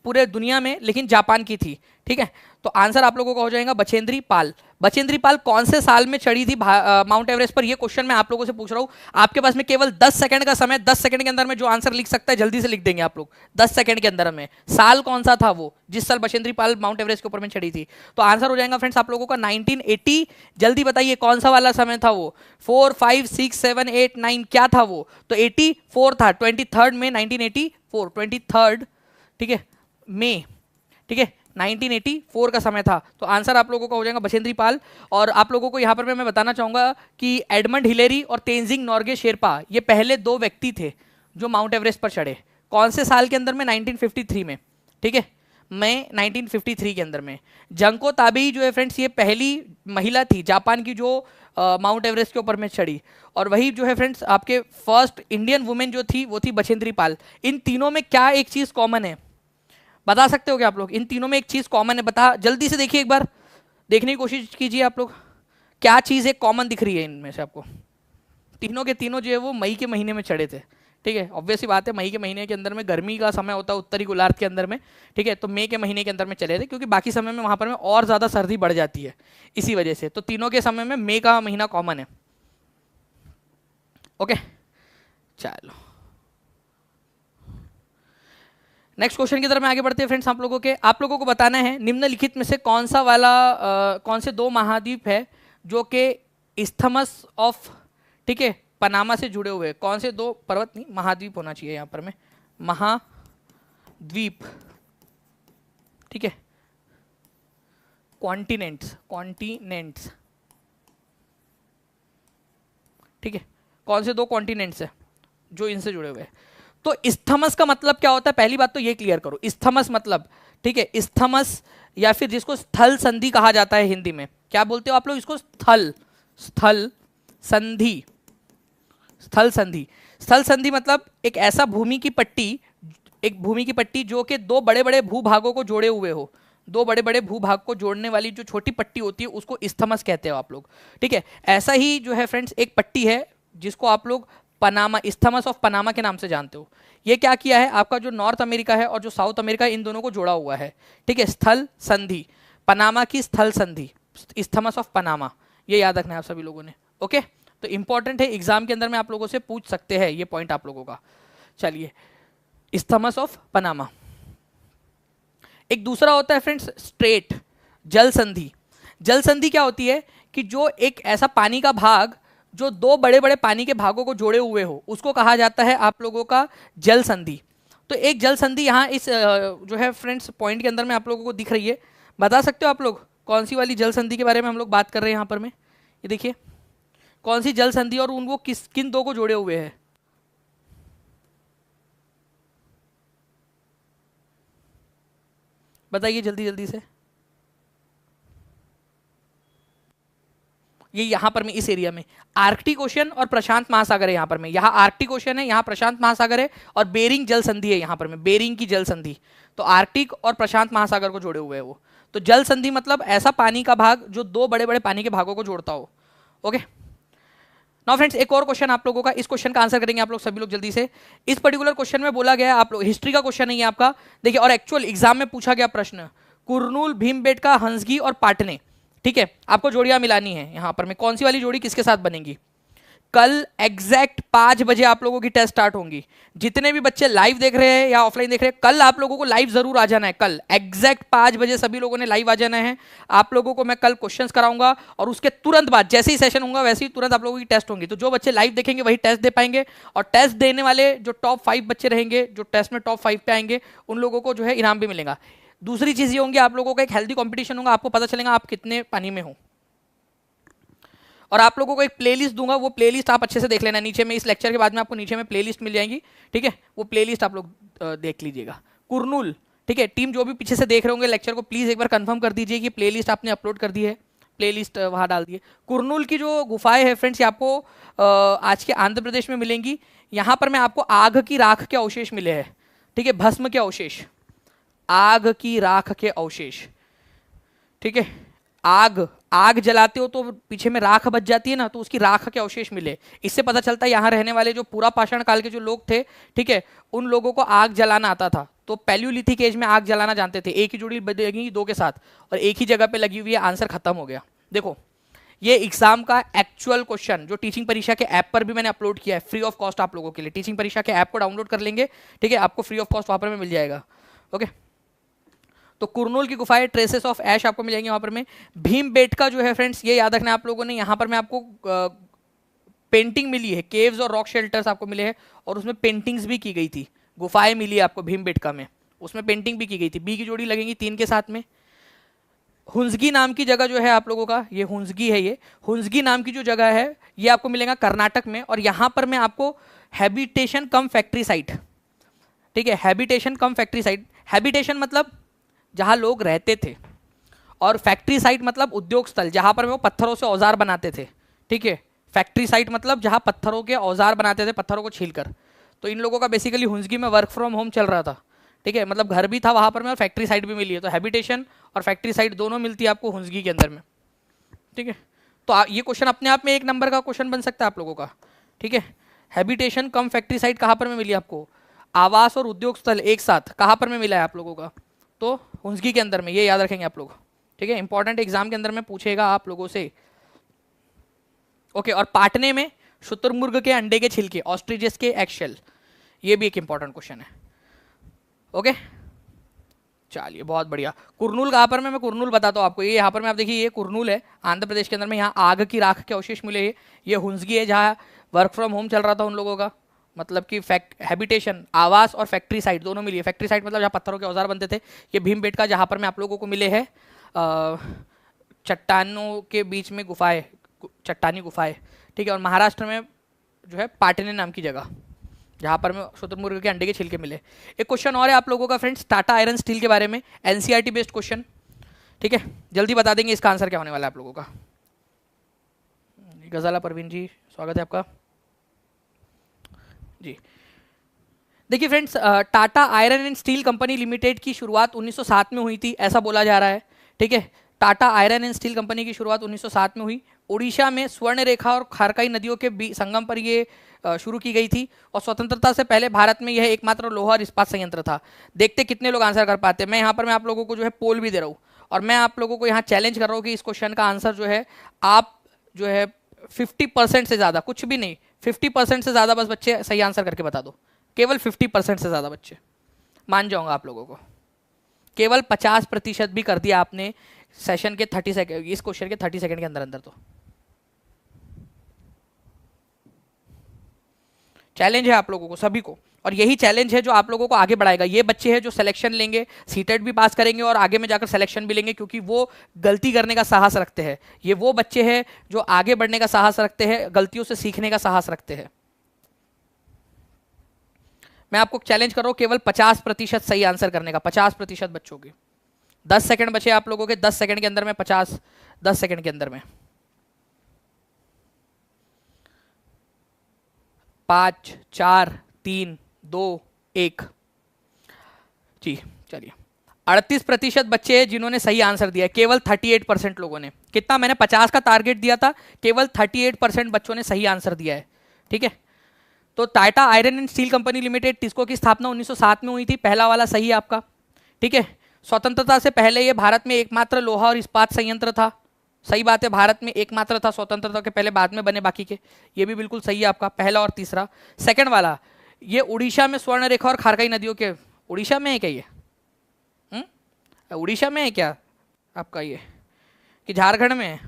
पूरे दुनिया में लेकिन जापान की थी, ठीक है। तो आंसर आप लोगों का हो जाएगा बचेंद्री पाल। बचेंद्री पाल कौन से साल में चढ़ी थी माउंट एवरेस्ट पर? ये क्वेश्चन मैं आप लोगों से पूछ रहा हूँ। आपके पास में केवल 10 सेकंड का समय, 10 सेकंड के अंदर में जो आंसर लिख सकता है जल्दी से लिख देंगे आप लोग 10 सेकंड के अंदर में। साल कौन सा था वो जिस साल बचेंद्री पाल माउंट एवरेस्ट के ऊपर में चढ़ी थी? तो आंसर हो जाएगा फ्रेंड्स आप लोगों का 1980। जल्दी बताइए कौन सा वाला समय था वो? 4, 5, 6, 7, 8, 9 क्या था वो? तो 84 था, 23 में 1984, 23, ठीक है, मई, ठीक है, 1984 का समय था। तो आंसर आप लोगों का हो जाएगा बचेंद्री पाल। और आप लोगों को यहाँ पर मैं बताना चाहूँगा कि एडमंड हिलेरी और तेंजिंग नोर्गे शेरपा ये पहले 2 व्यक्ति थे जो माउंट एवरेस्ट पर चढ़े। कौन से साल के अंदर में? 1953 में, ठीक है, मई 1953 के अंदर में। जंको ताबेई जो है फ्रेंड्स ये पहली महिला थी जापान की जो माउंट एवरेस्ट के ऊपर में चढ़ी। और वही जो है फ्रेंड्स आपके फर्स्ट इंडियन वुमेन जो थी वो थी बचेंद्री पाल। इन तीनों में क्या एक चीज़ कॉमन है बता सकते हो क्या आप लोग? इन तीनों में एक चीज कॉमन है, बता जल्दी से देखिए, एक बार देखने की कोशिश कीजिए आप लोग, क्या चीज एक कॉमन दिख रही है इनमें से आपको? तीनों के तीनों जो है वो मई के महीने में चढ़े थे, ठीक है। ऑब्वियस सी बात है, मई के महीने के अंदर में गर्मी का समय होता है उत्तरी गोलार्ध के अंदर में, ठीक है। तो मई के महीने के अंदर में चले थे क्योंकि बाकी समय में वहां पर में और ज्यादा सर्दी बढ़ जाती है इसी वजह से। तो तीनों के समय में मई का महीना कॉमन है, ओके। चलो नेक्स्ट क्वेश्चन की तरफ में आगे बढ़ते हैं फ्रेंड्स। आप लोगों को बताना है निम्नलिखित में से कौन सा वाला कौन से 2 महाद्वीप है जो कि इस्थमस ऑफ, ठीक है, पनामा से जुड़े हुए? कौन से 2 पर्वत नहीं महाद्वीप होना चाहिए यहाँ पर में, महाद्वीप, ठीक है, कॉन्टिनेंट्स, कॉन्टिनेंट्स, ठीक है, कौन से 2 कॉन्टिनेंट्स है जो इनसे जुड़े हुए हैं? तो इस्थमस का मतलब क्या होता है? पहली बात तो ये क्लियर करो, इस्थमस मतलब, ठीक है, इस्थमस या फिर जिसको स्थल संधि कहा जाता है हिंदी में, क्या बोलते हो आप लोग इसको? स्थल, स्थल संधि, स्थल संधि। स्थल संधि मतलब एक ऐसा भूमि की पट्टी, एक भूमि की पट्टी जो कि दो बड़े बड़े भूभागों को जोड़े हुए हो, दो बड़े बड़े भूभाग को जोड़ने वाली जो छोटी पट्टी होती है उसको इस्थमस कहते हो आप लोग, ठीक है। ऐसा ही जो है फ्रेंड्स एक पट्टी है जिसको आप लोग पनामा, इस्थमस ऑफ पनामा के नाम से जानते हो। ये क्या किया है, आपका जो नॉर्थ अमेरिका है और जो साउथ अमेरिका है इन दोनों को जोड़ा हुआ है, ठीक है। स्थल संधि, पनामा की स्थल संधि, इस्थमस ऑफ पनामा, ये याद रखना है आप सभी लोगों ने, ओके। तो इंपॉर्टेंट है, एग्जाम के अंदर में आप लोगों से पूछ सकते हैं ये पॉइंट आप लोगों का। चलिए, इस्थमस ऑफ पनामा। एक दूसरा होता है फ्रेंड्स स्ट्रेट, जल संधि। जल संधि क्या होती है कि जो एक ऐसा पानी का भाग जो दो बड़े बड़े पानी के भागों को जोड़े हुए हो उसको कहा जाता है आप लोगों का जल संधि। तो एक जल संधि यहाँ इस जो है फ्रेंड्स पॉइंट के अंदर में आप लोगों को दिख रही है। बता सकते हो आप लोग कौन सी वाली जल संधि के बारे में हम लोग बात कर रहे हैं यहाँ पर में? ये देखिए कौन सी जल संधि और उन वो किन दो को जोड़े हुए हैं? बताइए जल्दी जल्दी से। ये यहाँ पर में इस एरिया में आर्कटिक ओशन और प्रशांत महासागर है। यहाँ पर में यहाँ आर्कटिक ओशन है, यहाँ प्रशांत महासागर है और बेरिंग जल संधि है यहाँ पर में, बेरिंग की जल संधि। तो आर्कटिक और प्रशांत महासागर को जोड़े हुए है वो। तो जल संधि मतलब ऐसा पानी का भाग जो दो बड़े बड़े पानी के भागों को जोड़ता हो, ओके। नाउ फ्रेंड्स एक और क्वेश्चन आप लोगों का, इस क्वेश्चन का आंसर करेंगे आप लोग सभी लोग जल्दी से। इस पर्टिकुलर क्वेश्चन में बोला गया है, आप लोग हिस्ट्री का क्वेश्चन नहीं है आपका, देखिए, और एक्चुअल एग्जाम में पूछा गया प्रश्न, कुरनूल, भीमबेटका, हंसगी और पाटने, ठीक है। आपको जोड़ियां मिलानी है यहाँ पर में, कौन सी वाली जोड़ी किसके साथ बनेगी। कल एग्जैक्ट 5 बजे आप लोगों की टेस्ट स्टार्ट होंगी। जितने भी बच्चे लाइव देख रहे हैं या ऑफलाइन देख रहे हैं, कल आप लोगों को लाइव जरूर आ जाना है। कल एग्जैक्ट 5 बजे सभी लोगों ने लाइव आ जाना है। आप लोगों को मैं कल क्वेश्चंस कराऊंगा और उसके तुरंत बाद जैसे ही सेशन होगा वैसे ही तुरंत आप लोगों की टेस्ट होंगी। तो जो बच्चे लाइव देखेंगे वही टेस्ट दे पाएंगे, और टेस्ट देने वाले जो टॉप 5 बच्चे रहेंगे, जो टेस्ट में टॉप 5 पे आएंगे, उन लोगों को जो है इनाम भी मिलेगा। दूसरी चीज ये होंगी, आप लोगों का एक हेल्दी कॉम्पिटिशन होगा, आपको पता चलेगा आप कितने पानी में हो। और आप लोगों को एक प्लेलिस्ट दूंगा, वो प्लेलिस्ट आप अच्छे से देख लेना। नीचे में इस लेक्चर के बाद में आपको नीचे में प्लेलिस्ट मिल जाएगी, ठीक है। वो प्लेलिस्ट आप लोग देख लीजिएगा। कुरनूल, ठीक है। टीम जो भी पीछे से देख रहे होंगे लेक्चर को, प्लीज एक बार कंफर्म कर दीजिए कि प्लेलिस्ट आपने अपलोड कर दी है, प्लेलिस्ट वहाँ डाल दिए। कुरनूल की जो गुफाएं हैं फ्रेंड्स, ये आपको आज के आंध्र प्रदेश में मिलेंगी। यहाँ पर मैं आपको आग की राख के अवशेष मिले हैं, ठीक है, भस्म के अवशेष, आग की राख के अवशेष, ठीक है। आग जलाते हो तो पीछे में राख बच जाती है ना, तो उसकी राख के अवशेष मिले। इससे पता चलता है यहाँ रहने वाले जो पूरा पाषाण काल के जो लोग थे, ठीक है, उन लोगों को आग जलाना आता था। तो पैलियोलिथिक एज में आग जलाना जानते थे। एक ही जोड़ी लगेगी दो के साथ और एक ही जगह पे लगी हुई है, आंसर खत्म हो गया। देखो ये एग्जाम का एक्चुअल क्वेश्चन जो टीचिंग परीक्षा के ऐप पर भी मैंने अपलोड किया है फ्री ऑफ कॉस्ट आप लोगों के लिए। टीचिंग परीक्षा के ऐप को डाउनलोड कर लेंगे, ठीक है, आपको फ्री ऑफ कॉस्ट वहाँ पर में मिल जाएगा, ओके। तो कुरनूल की गुफाएं, ट्रेसेस ऑफ ऐश आपको मिल जाएंगे वहां पर में। भीमबेटका जो है फ्रेंड्स, ये याद रखना है आप लोगों ने, यहाँ पर मैं आपको पेंटिंग मिली है, केव्स और रॉक शेल्टर्स आपको मिले हैं और उसमें पेंटिंग्स भी की गई थी। गुफाएं मिली है आपको भीमबेटका में, उसमें पेंटिंग भी की गई थी। बी की जोड़ी लगेंगी 3 के साथ में। हुंसगी नाम की जगह जो है आप लोगों का, ये हुंसगी है, ये हुंसगी नाम की जो जगह है ये आपको मिलेगा कर्नाटक में। और यहाँ पर मैं आपको हैबिटेशन कम फैक्ट्री साइट, ठीक है, हैबिटेशन कम फैक्ट्री साइट। हैबिटेशन मतलब जहां लोग रहते थे, और फैक्ट्री साइट मतलब उद्योग स्थल जहां पर वो पत्थरों से औजार बनाते थे, ठीक है। फैक्ट्री साइट मतलब जहां पत्थरों के औजार बनाते थे, पत्थरों को छीलकर। तो इन लोगों का बेसिकली हुंसगी में वर्क फ्रॉम होम चल रहा था, ठीक है, मतलब घर भी था वहां पर में और फैक्ट्री साइट भी मिली है। तो हैबिटेशन और फैक्ट्री साइट दोनों मिलती है आपको हुंसगी के अंदर में, ठीक है। तो ये क्वेश्चन अपने आप में 1 नंबर का क्वेश्चन बन सकता है आप लोगों का, ठीक है। हैबिटेशन कम फैक्ट्री साइट कहाँ पर में मिली आपको, आवास और उद्योग स्थल एक साथ कहाँ पर में मिला है आप लोगों का, तो हुंसगी के अंदर में। ये याद रखेंगे आप लोग, ठीक है, इंपॉर्टेंट एग्जाम के अंदर में पूछेगा आप लोगों से, ओके। और पाटने में शुतुरमुर्ग के अंडे के छिलके, ऑस्ट्रिचेस के एक्शेल, ये भी एक इंपॉर्टेंट क्वेश्चन है, ओके। चलिए बहुत बढ़िया। कुरनूल कहाँ पर मैं कुरनूल बताता हूँ आपको। ये यहाँ पर मैं आप देखिए, ये कुरनूल है आंध्र प्रदेश के अंदर में। यहाँ आग की राख के अवशेष मिले। ये हुंसगी है जहाँ वर्क फ्रॉम होम चल रहा था उन लोगों का, मतलब कि हैबिटेशन, आवास और फैक्ट्री साइट दोनों मिली है। फैक्ट्री साइट मतलब जहाँ पत्थरों के औजार बनते थे। ये भीमबेटका जहाँ पर में आप लोगों को मिले हैं चट्टानों के बीच में गुफाएं, चट्टानी गुफाएं, ठीक है। और महाराष्ट्र में जो है पाटने नाम की जगह जहाँ पर में शुतुरमुर्ग के अंडे के छिलके मिले। एक क्वेश्चन और है आप लोगों का फ्रेंड्स, टाटा आयरन स्टील के बारे में, एनसीईआरटी बेस्ड क्वेश्चन, ठीक है। जल्दी बता देंगे इसका आंसर क्या होने वाला है आप लोगों का। गजाला परवीन जी स्वागत है आपका जी देखिए friends, Tata iron and steel company limited की शुरुआत 1907 में हुई थी, ऐसा बोला जा रहा है। ठीक है, Tata iron and steel company की शुरुआत 1907 में हुई। उड़ीसा में स्वर्ण रेखा और खारकाई नदियों के संगम पर ये शुरू की गई थी, और स्वतंत्रता से पहले भारत में यह एकमात्र लोहा और इस्पात संयंत्र था। देखते कितने लोग आंसर कर पाते हैं। मैं यहाँ पर आप लोगों को जो है पोल भी दे रहा हूँ, और मैं आप लोगों को यहाँ चैलेंज कर रहा हूँ कि इस क्वेश्चन का आंसर जो है आप जो है 50% से ज़्यादा, कुछ भी नहीं, 50% से ज़्यादा बस बच्चे सही आंसर करके बता दो। केवल 50% से ज़्यादा बच्चे, मान जाऊंगा आप लोगों को। केवल 50% भी कर दिया आपने सेशन के 30 सेकंड, इस क्वेश्चन के 30 सेकंड के अंदर अंदर। तो चैलेंज है आप लोगों को सभी को, और यही चैलेंज है जो आप लोगों को आगे बढ़ाएगा। ये बच्चे हैं जो सिलेक्शन लेंगे, सीटेट भी पास करेंगे और आगे में जाकर सिलेक्शन भी लेंगे, क्योंकि वो गलती करने का साहस रखते हैं। ये वो बच्चे हैं जो आगे बढ़ने का साहस रखते हैं, गलतियों से सीखने का साहस रखते हैं। मैं आपको चैलेंज कर रहा हूं केवल 50% सही आंसर करने का, 50% बच्चों के। 10 सेकंड बचे आप लोगों के, 10 सेकंड के अंदर में 50, 10 सेकंड के अंदर में 5 4 3 2 1। जी चलिए, 38% बच्चे हैं जिन्होंने सही आंसर दिया है, केवल 38% लोगों ने। कितना, मैंने 50 का टारगेट दिया था, केवल 38% बच्चों ने सही आंसर दिया है। ठीक है, तो Tata iron and steel company limited TISCO की स्थापना 1907 में हुई थी, पहला वाला सही है आपका। ठीक है, स्वतंत्रता से पहले ये भारत में एकमात्र लोहा और इस्पात संयंत्र था, सही बात है, भारत में एकमात्र था स्वतंत्रता के पहले, बाद में बने बाकी के, ये भी बिल्कुल सही है आपका, पहला और तीसरा। सेकंड वाला, ये उड़ीसा में स्वर्ण रेखा और खारकाई नदियों के, उड़ीसा में है क्या ये? उड़ीसा में है क्या आपका ये, कि झारखंड में है?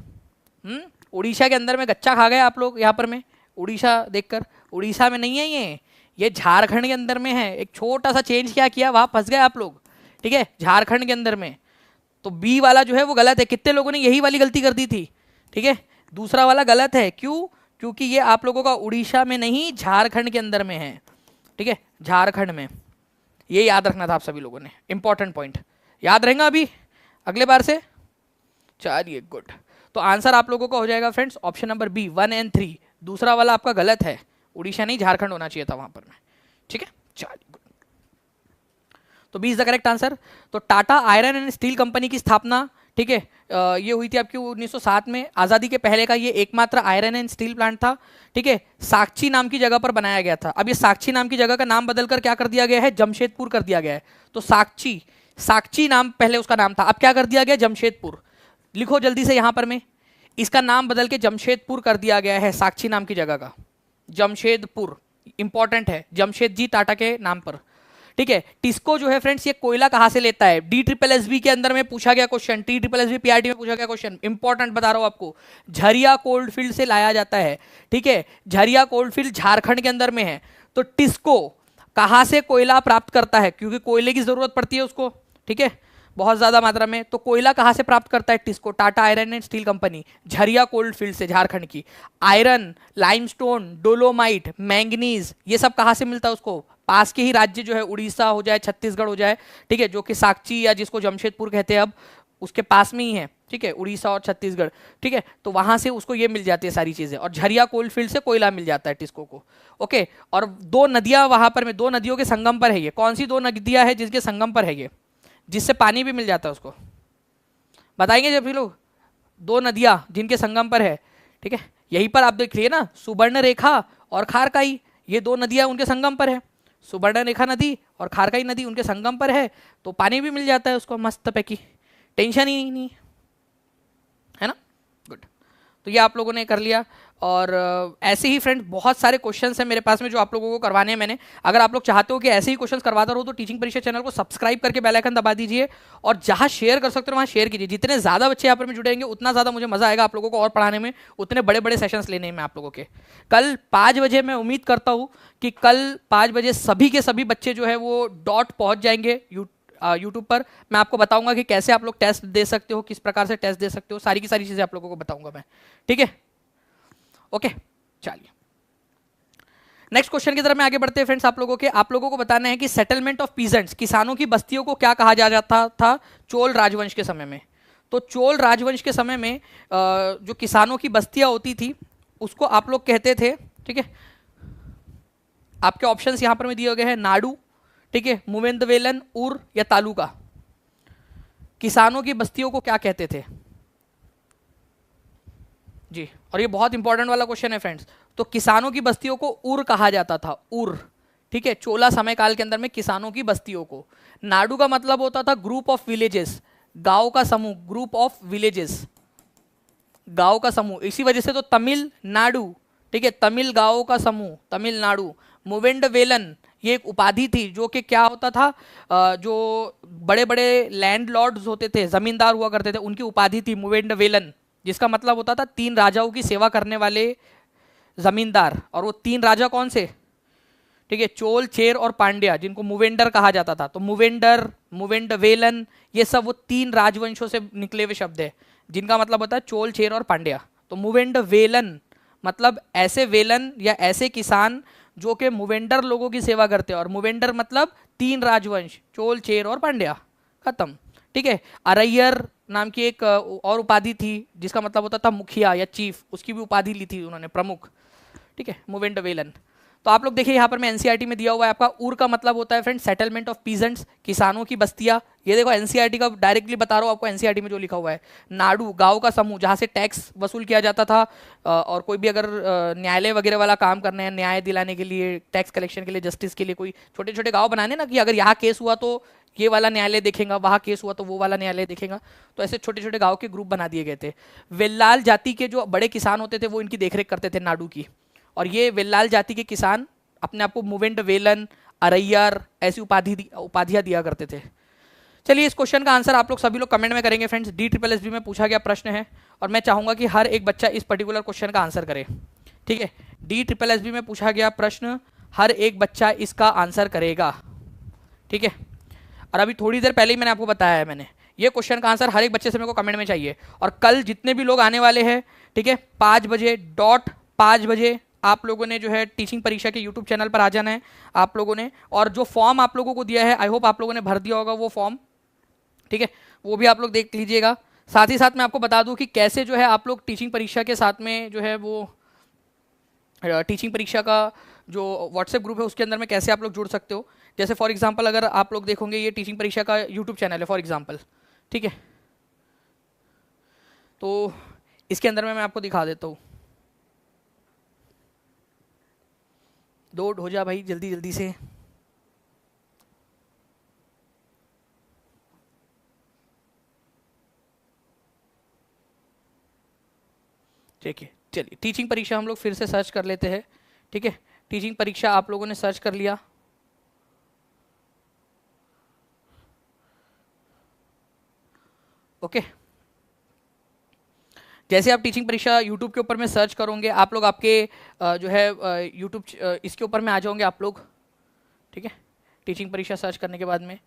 उड़ीसा के अंदर में गच्चा खा गए आप लोग यहाँ पर में, उड़ीसा देखकर। उड़ीसा में नहीं है ये झारखंड के अंदर में है। एक छोटा सा चेंज क्या किया, वहां फंस गए आप लोग। ठीक है, झारखंड के अंदर में। तो बी वाला जो है वो गलत है, कितने लोगों ने यही वाली गलती कर दी थी। ठीक है, दूसरा वाला गलत है, क्यों? क्योंकि ये आप लोगों का उड़ीसा में नहीं, झारखंड के अंदर में है। ठीक है, झारखंड में, ये याद रखना था आप सभी लोगों ने, इंपॉर्टेंट पॉइंट याद रहेगा अभी अगले बार से। चलिए गुड, तो आंसर आप लोगों का हो जाएगा फ्रेंड्स ऑप्शन नंबर बी, 1 और 3। दूसरा वाला आपका गलत है, उड़ीसा नहीं झारखंड होना चाहिए था वहां पर में। ठीक है, चलिए गुड, तो B is the correct answer. तो Tata iron and steel company की स्थापना, ठीक है, ये हुई थी आपकी 1907 में। आज़ादी के पहले का ये एकमात्र आयरन एंड स्टील प्लांट था। ठीक है, साक्षी नाम की जगह पर बनाया गया था। अब ये साक्षी नाम की जगह का नाम बदलकर क्या कर दिया गया है, जमशेदपुर कर दिया गया है। तो साक्षी नाम पहले उसका नाम था, अब क्या कर दिया गया, जमशेदपुर। लिखो जल्दी से यहां पर में, इसका नाम बदल के जमशेदपुर कर दिया गया है, साक्षी नाम की जगह का जमशेदपुर। इंपॉर्टेंट है, जमशेद जी टाटा के नाम पर। ठीक है, टिस्को जो है फ्रेंड्स, ये कोयला कहां से लेता है? DSSB के अंदर में पूछा गया क्वेश्चन, TSSB PRT में पूछा गया क्वेश्चन, इंपॉर्टेंट बता रहा हूं आपको। झरिया कोल्ड फील्ड से लाया जाता है। ठीक है, झरिया कोल्ड फील्ड झारखंड के अंदर में है। तो टिस्को कहां से कोयला प्राप्त करता है? क्योंकि कोयले की जरूरत पड़ती है उसको, ठीक है, बहुत ज्यादा मात्रा में। तो कोयला कहां से प्राप्त करता है TISCO? Tata iron and steel company, Jharia cold field से, झारखंड की। आयरन, लाइमस्टोन, डोलोमाइट, मैंगनीज, ये सब कहां से मिलता है उसको? पास के ही राज्य जो है, उड़ीसा हो जाए, छत्तीसगढ़ हो जाए, ठीक है, जो कि साक्षी या जिसको जमशेदपुर कहते हैं अब, उसके पास में ही है। ठीक है, उड़ीसा और छत्तीसगढ़। ठीक है, तो वहां से उसको ये मिल जाती है सारी चीजें, और झरिया कोल फील्ड से कोयला मिल जाता है टिस्को को। ओके, और 2 नदियां वहां पर में, 2 नदियों के संगम पर है ये। कौन सी 2 नदियां है जिसके संगम पर है ये, जिससे पानी भी मिल जाता है उसको? बताएंगे जब भी लोग, 2 नदियां जिनके संगम पर है। ठीक है, यहीं पर आप देख लिए ना, सुवर्ण रेखा और खारकाई, ये 2 नदियां उनके संगम पर है। सुवर्ण रेखा नदी और खारकाई नदी उनके संगम पर है, तो पानी भी मिल जाता है उसको मस्त पैकी, टेंशन ही नहीं है ना। गुड, तो ये आप लोगों ने कर लिया। और ऐसे ही फ्रेंड्स बहुत सारे क्वेश्चंस हैं मेरे पास में जो आप लोगों को करवाने हैं मैंने। अगर आप लोग चाहते हो कि ऐसे ही क्वेश्चंस करवाता रहो तो टीचिंग परीक्षा चैनल को सब्सक्राइब करके बेल आइकन दबा दीजिए, और जहां शेयर कर सकते हो वहां शेयर कीजिए। जितने ज़्यादा बच्चे यहाँ पर में जुड़ेंगे उतना ज़्यादा मुझे मज़ा आएगा आप लोगों को और पढ़ाने में, उतने बड़े बड़े सेशंस लेने में आप लोगों के। कल 5 बजे मैं उम्मीद करता हूँ कि कल 5 बजे सभी के सभी बच्चे जो है वो डॉट पहुँच जाएंगे यूट्यूब पर। मैं आपको बताऊंगा कि कैसे आप लोग टेस्ट दे सकते हो, किस प्रकार से टेस्ट दे सकते हो, सारी की सारी चीज़ें आप लोगों को बताऊंगा मैं। ठीक है, ओके, चलिए नेक्स्ट क्वेश्चन की तरफ में आगे बढ़ते हैं फ्रेंड्स। आप लोगों को बताना है कि सेटलमेंट ऑफ पीजेंट्स, किसानों की बस्तियों को क्या कहा जाता था चोल राजवंश के समय में? तो चोल राजवंश के समय में जो किसानों की बस्तियां होती थी उसको आप लोग कहते थे, ठीक है, आपके ऑप्शंस यहां पर में दिए गए हैं, नाडू, ठीक है, मुवेंदवेलन, उर या तालुका। किसानों की बस्तियों को क्या कहते थे जी? और ये बहुत इंपॉर्टेंट वाला क्वेश्चन है फ्रेंड्स। तो किसानों की बस्तियों को उर कहा जाता था, उर, ठीक है, चोला समय काल के अंदर में किसानों की बस्तियों को। नाडु का मतलब होता था ग्रुप ऑफ विलेजेस, गांव का समूह, ग्रुप ऑफ विलेजेस, गांव का समूह। इसी वजह से तो तमिल नाडु, ठीक है, तमिल गांवों का समूह, तमिलनाडु। मुवेंडवेलन ये एक उपाधि थी जो कि क्या होता था, जो बड़े बड़े लैंडलॉर्ड्स होते थे, जमींदार हुआ करते थे, उनकी उपाधि थी मुवेंडवेलन, जिसका मतलब होता था 3 राजाओं की सेवा करने वाले जमींदार। और वो 3 राजा कौन से, ठीक है, चोल, चेर और पांड्या, जिनको मुवेंडर कहा जाता था। तो मुवेंडर, मुवेंडवेलन, ये सब वो 3 राजवंशों से निकले हुए शब्द है, जिनका मतलब होता है चोल, चेर और पांड्या। तो मुवेंडवेलन मतलब ऐसे वेलन या ऐसे किसान जो कि मुवेंडर लोगों की सेवा करते हैं। और मुवेंडर मतलब 3 राजवंश, चोल, चेर और पांड्या, खत्म, ठीक है। अरैयर नाम की एक और उपाधि थी, जिसका मतलब होता था मुखिया या चीफ, उसकी भी उपाधि ली थी उन्होंने, प्रमुख, ठीक है, मुवेंडवेलन। तो आप लोग देखिए यहाँ पर मैं एनसीईआरटी में दिया हुआ है आपका, उर का मतलब होता है फ्रेंड सेटलमेंट ऑफ पीजेंट्स, किसानों की बस्तियां। ये देखो एनसीईआरटी का डायरेक्टली बता रहा हूँ आपको, एनसीईआरटी में जो लिखा हुआ है। नाडु गांव का समूह, जहाँ से टैक्स वसूल किया जाता था, और कोई भी अगर न्यायालय वगैरह वाला काम करने हैं, न्याय दिलाने के लिए, टैक्स कलेक्शन के लिए, जस्टिस के लिए, कोई छोटे छोटे गाँव बनाने ना, कि अगर यहाँ केस हुआ तो ये वाला न्यायालय देखेगा, वहाँ केस हुआ तो वो वाला न्यायालय देखेगा। तो ऐसे छोटे छोटे गाँव के ग्रुप बना दिए गए थे। वेल्लाल जाति के जो बड़े किसान होते थे वो इनकी देखरेख करते थे नाडु की। और ये वेल्लाल जाति के किसान अपने आप को मुवेंडवेलन, अरैयर ऐसी उपाधियां दिया करते थे। चलिए इस क्वेश्चन का आंसर आप लोग सभी लोग कमेंट में करेंगे फ्रेंड्स। DSSB में पूछा गया प्रश्न है और मैं चाहूंगा कि हर एक बच्चा इस पर्टिकुलर क्वेश्चन का आंसर करे, ठीक है। DSSB में पूछा गया प्रश्न, हर एक बच्चा इसका आंसर करेगा, ठीक है। और अभी थोड़ी देर पहले ही मैंने आपको बताया है, मैंने ये क्वेश्चन का आंसर हर एक बच्चे से मेरे को कमेंट में चाहिए। और कल जितने भी लोग आने वाले हैं, ठीक है, 5 बजे डॉट 5 बजे आप लोगों ने जो है टीचिंग परीक्षा के यूट्यूब चैनल पर आ जाना है आप लोगों ने। और जो फॉर्म आप लोगों को दिया है, आई होप आप लोगों ने भर दिया होगा वो फॉर्म, ठीक है, वो भी आप लोग देख लीजिएगा। साथ ही साथ मैं आपको बता दूं कि कैसे जो है आप लोग टीचिंग परीक्षा के साथ में जो है वो टीचिंग परीक्षा का जो व्हाट्सएप ग्रुप है उसके अंदर में कैसे आप लोग जुड़ सकते हो। जैसे फॉर एग्जांपल अगर आप लोग देखोगे, ये टीचिंग परीक्षा का यूट्यूब चैनल है फॉर एग्जांपल, ठीक है, तो इसके अंदर में मैं आपको दिखा देता हूँ। लोड हो जा भाई जल्दी जल्दी से। ठीक है, चलिए टीचिंग परीक्षा हम लोग फिर से सर्च कर लेते हैं, ठीक है। टीचिंग परीक्षा आप लोगों ने सर्च कर लिया, ओके। जैसे आप टीचिंग परीक्षा यूट्यूब के ऊपर में सर्च करोगे, आप लोग आपके जो है यूट्यूब इसके ऊपर में आ जाओगे आप लोग, ठीक है। टीचिंग परीक्षा सर्च करने के बाद में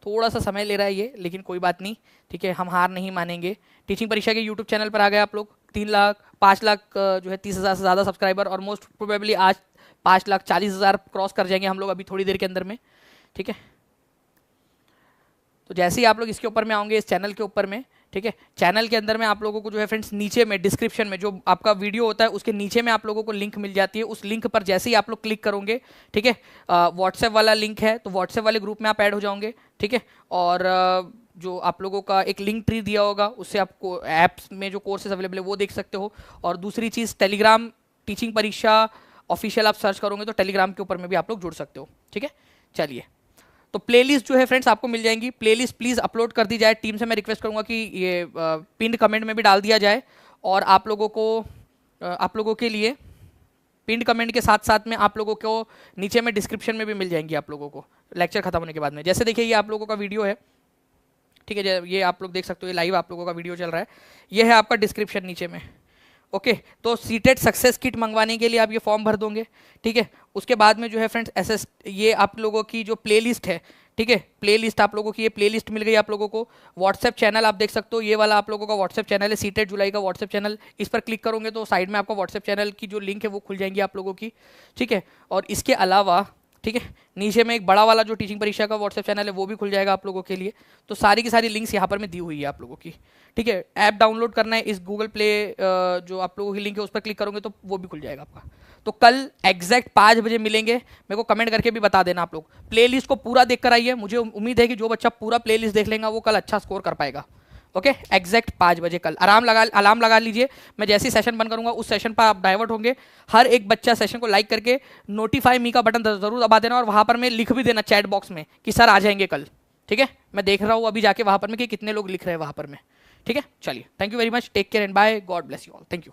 थोड़ा सा समय ले रहा है ये, लेकिन कोई बात नहीं, ठीक है, हम हार नहीं मानेंगे। टीचिंग परीक्षा के यूट्यूब चैनल पर आ गए आप लोग। 3 लाख 5 लाख जो है 30,000 से ज़्यादा सब्सक्राइबर, और मोस्ट प्रोबेबली आज 5,40,000 क्रॉस कर जाएंगे हम लोग अभी थोड़ी देर के अंदर में, ठीक है। तो जैसे ही आप लोग इसके ऊपर में आओगे, इस चैनल के ऊपर में, ठीक है, चैनल के अंदर में आप लोगों को जो है फ्रेंड्स नीचे में डिस्क्रिप्शन में जो आपका वीडियो होता है उसके नीचे में आप लोगों को लिंक मिल जाती है। उस लिंक पर जैसे ही आप लोग क्लिक करोगे, ठीक है, व्हाट्सएप वाला लिंक है, तो व्हाट्सएप वाले ग्रुप में आप ऐड हो जाओगे, ठीक है। और जो आप लोगों का एक लिंक ट्री दिया होगा, उससे आपको ऐप्स में जो कोर्सेज अवेलेबल है वो देख सकते हो। और दूसरी चीज़, टेलीग्राम टीचिंग परीक्षा ऑफिशियल आप सर्च करोगे तो टेलीग्राम के ऊपर में भी आप लोग जुड़ सकते हो, ठीक है। चलिए, तो प्लेलिस्ट जो है फ्रेंड्स आपको मिल जाएंगी। प्लेलिस्ट प्लीज़ अपलोड कर दी जाए, टीम से मैं रिक्वेस्ट करूंगा कि ये पिन कमेंट में भी डाल दिया जाए। और आप लोगों के लिए पिन कमेंट के साथ साथ में आप लोगों को नीचे में डिस्क्रिप्शन में भी मिल जाएंगी आप लोगों को लेक्चर खत्म होने के बाद में। जैसे देखिए ये आप लोगों का वीडियो है, ठीक है, ये आप लोग देख सकते हो, ये लाइव आप लोगों का वीडियो चल रहा है, ये है आपका डिस्क्रिप्शन नीचे में, ओके। तो सीटेट सक्सेस किट मंगवाने के लिए आप ये फॉर्म भर दोगे, ठीक है। उसके बाद में जो है फ्रेंड्स ये आप लोगों की जो प्लेलिस्ट है, ठीक है, प्लेलिस्ट आप लोगों की ये प्लेलिस्ट मिल गई आप लोगों को। व्हाट्सएप चैनल आप देख सकते हो, ये वाला आप लोगों का व्हाट्सएप चैनल है, सीटेट जुलाई का व्हाट्सएप चैनल। इस पर क्लिक करोगे तो साइड में आपका व्हाट्सएप चैनल की जो लिंक है वो खुल जाएंगी आप लोगों की, ठीक है। और इसके अलावा ठीक है। नीचे में एक बड़ा वाला जो टीचिंग परीक्षा का व्हाट्सएप चैनल है वो भी खुल जाएगा आप लोगों के लिए। तो सारी की सारी लिंक्स यहाँ पर में दी हुई है आप लोगों की, ठीक है। ऐप डाउनलोड करना है, इस गूगल प्ले जो आप लोगों की लिंक है उस पर क्लिक करोगे तो वो भी खुल जाएगा आपका। तो कल एग्जैक्ट 5 बजे मिलेंगे, मेरे को कमेंट करके भी बता देना आप लोग। प्लेलिस्ट को पूरा देख कर आइए, मुझे उम्मीद है कि जो बच्चा पूरा प्लेलिस्ट देख लेगा वो कल अच्छा स्कोर कर पाएगा। ओके, एग्जैक्ट 5 बजे कल अलार्म लगा लीजिए। मैं जैसे ही सेशन बंद करूंगा उस सेशन पर आप डाइवर्ट होंगे। हर एक बच्चा सेशन को लाइक करके नोटिफाई मी का बटन जरूर दबा देना, और वहां पर मैं लिख भी देना चैट बॉक्स में कि सर आ जाएंगे कल, ठीक है। मैं देख रहा हूँ अभी जाके वहां पर में कि कितने लोग लिख रहे हैं वहां पर में, ठीक है। चलिए, thank you very much, take care and bye, God bless you all, thank you.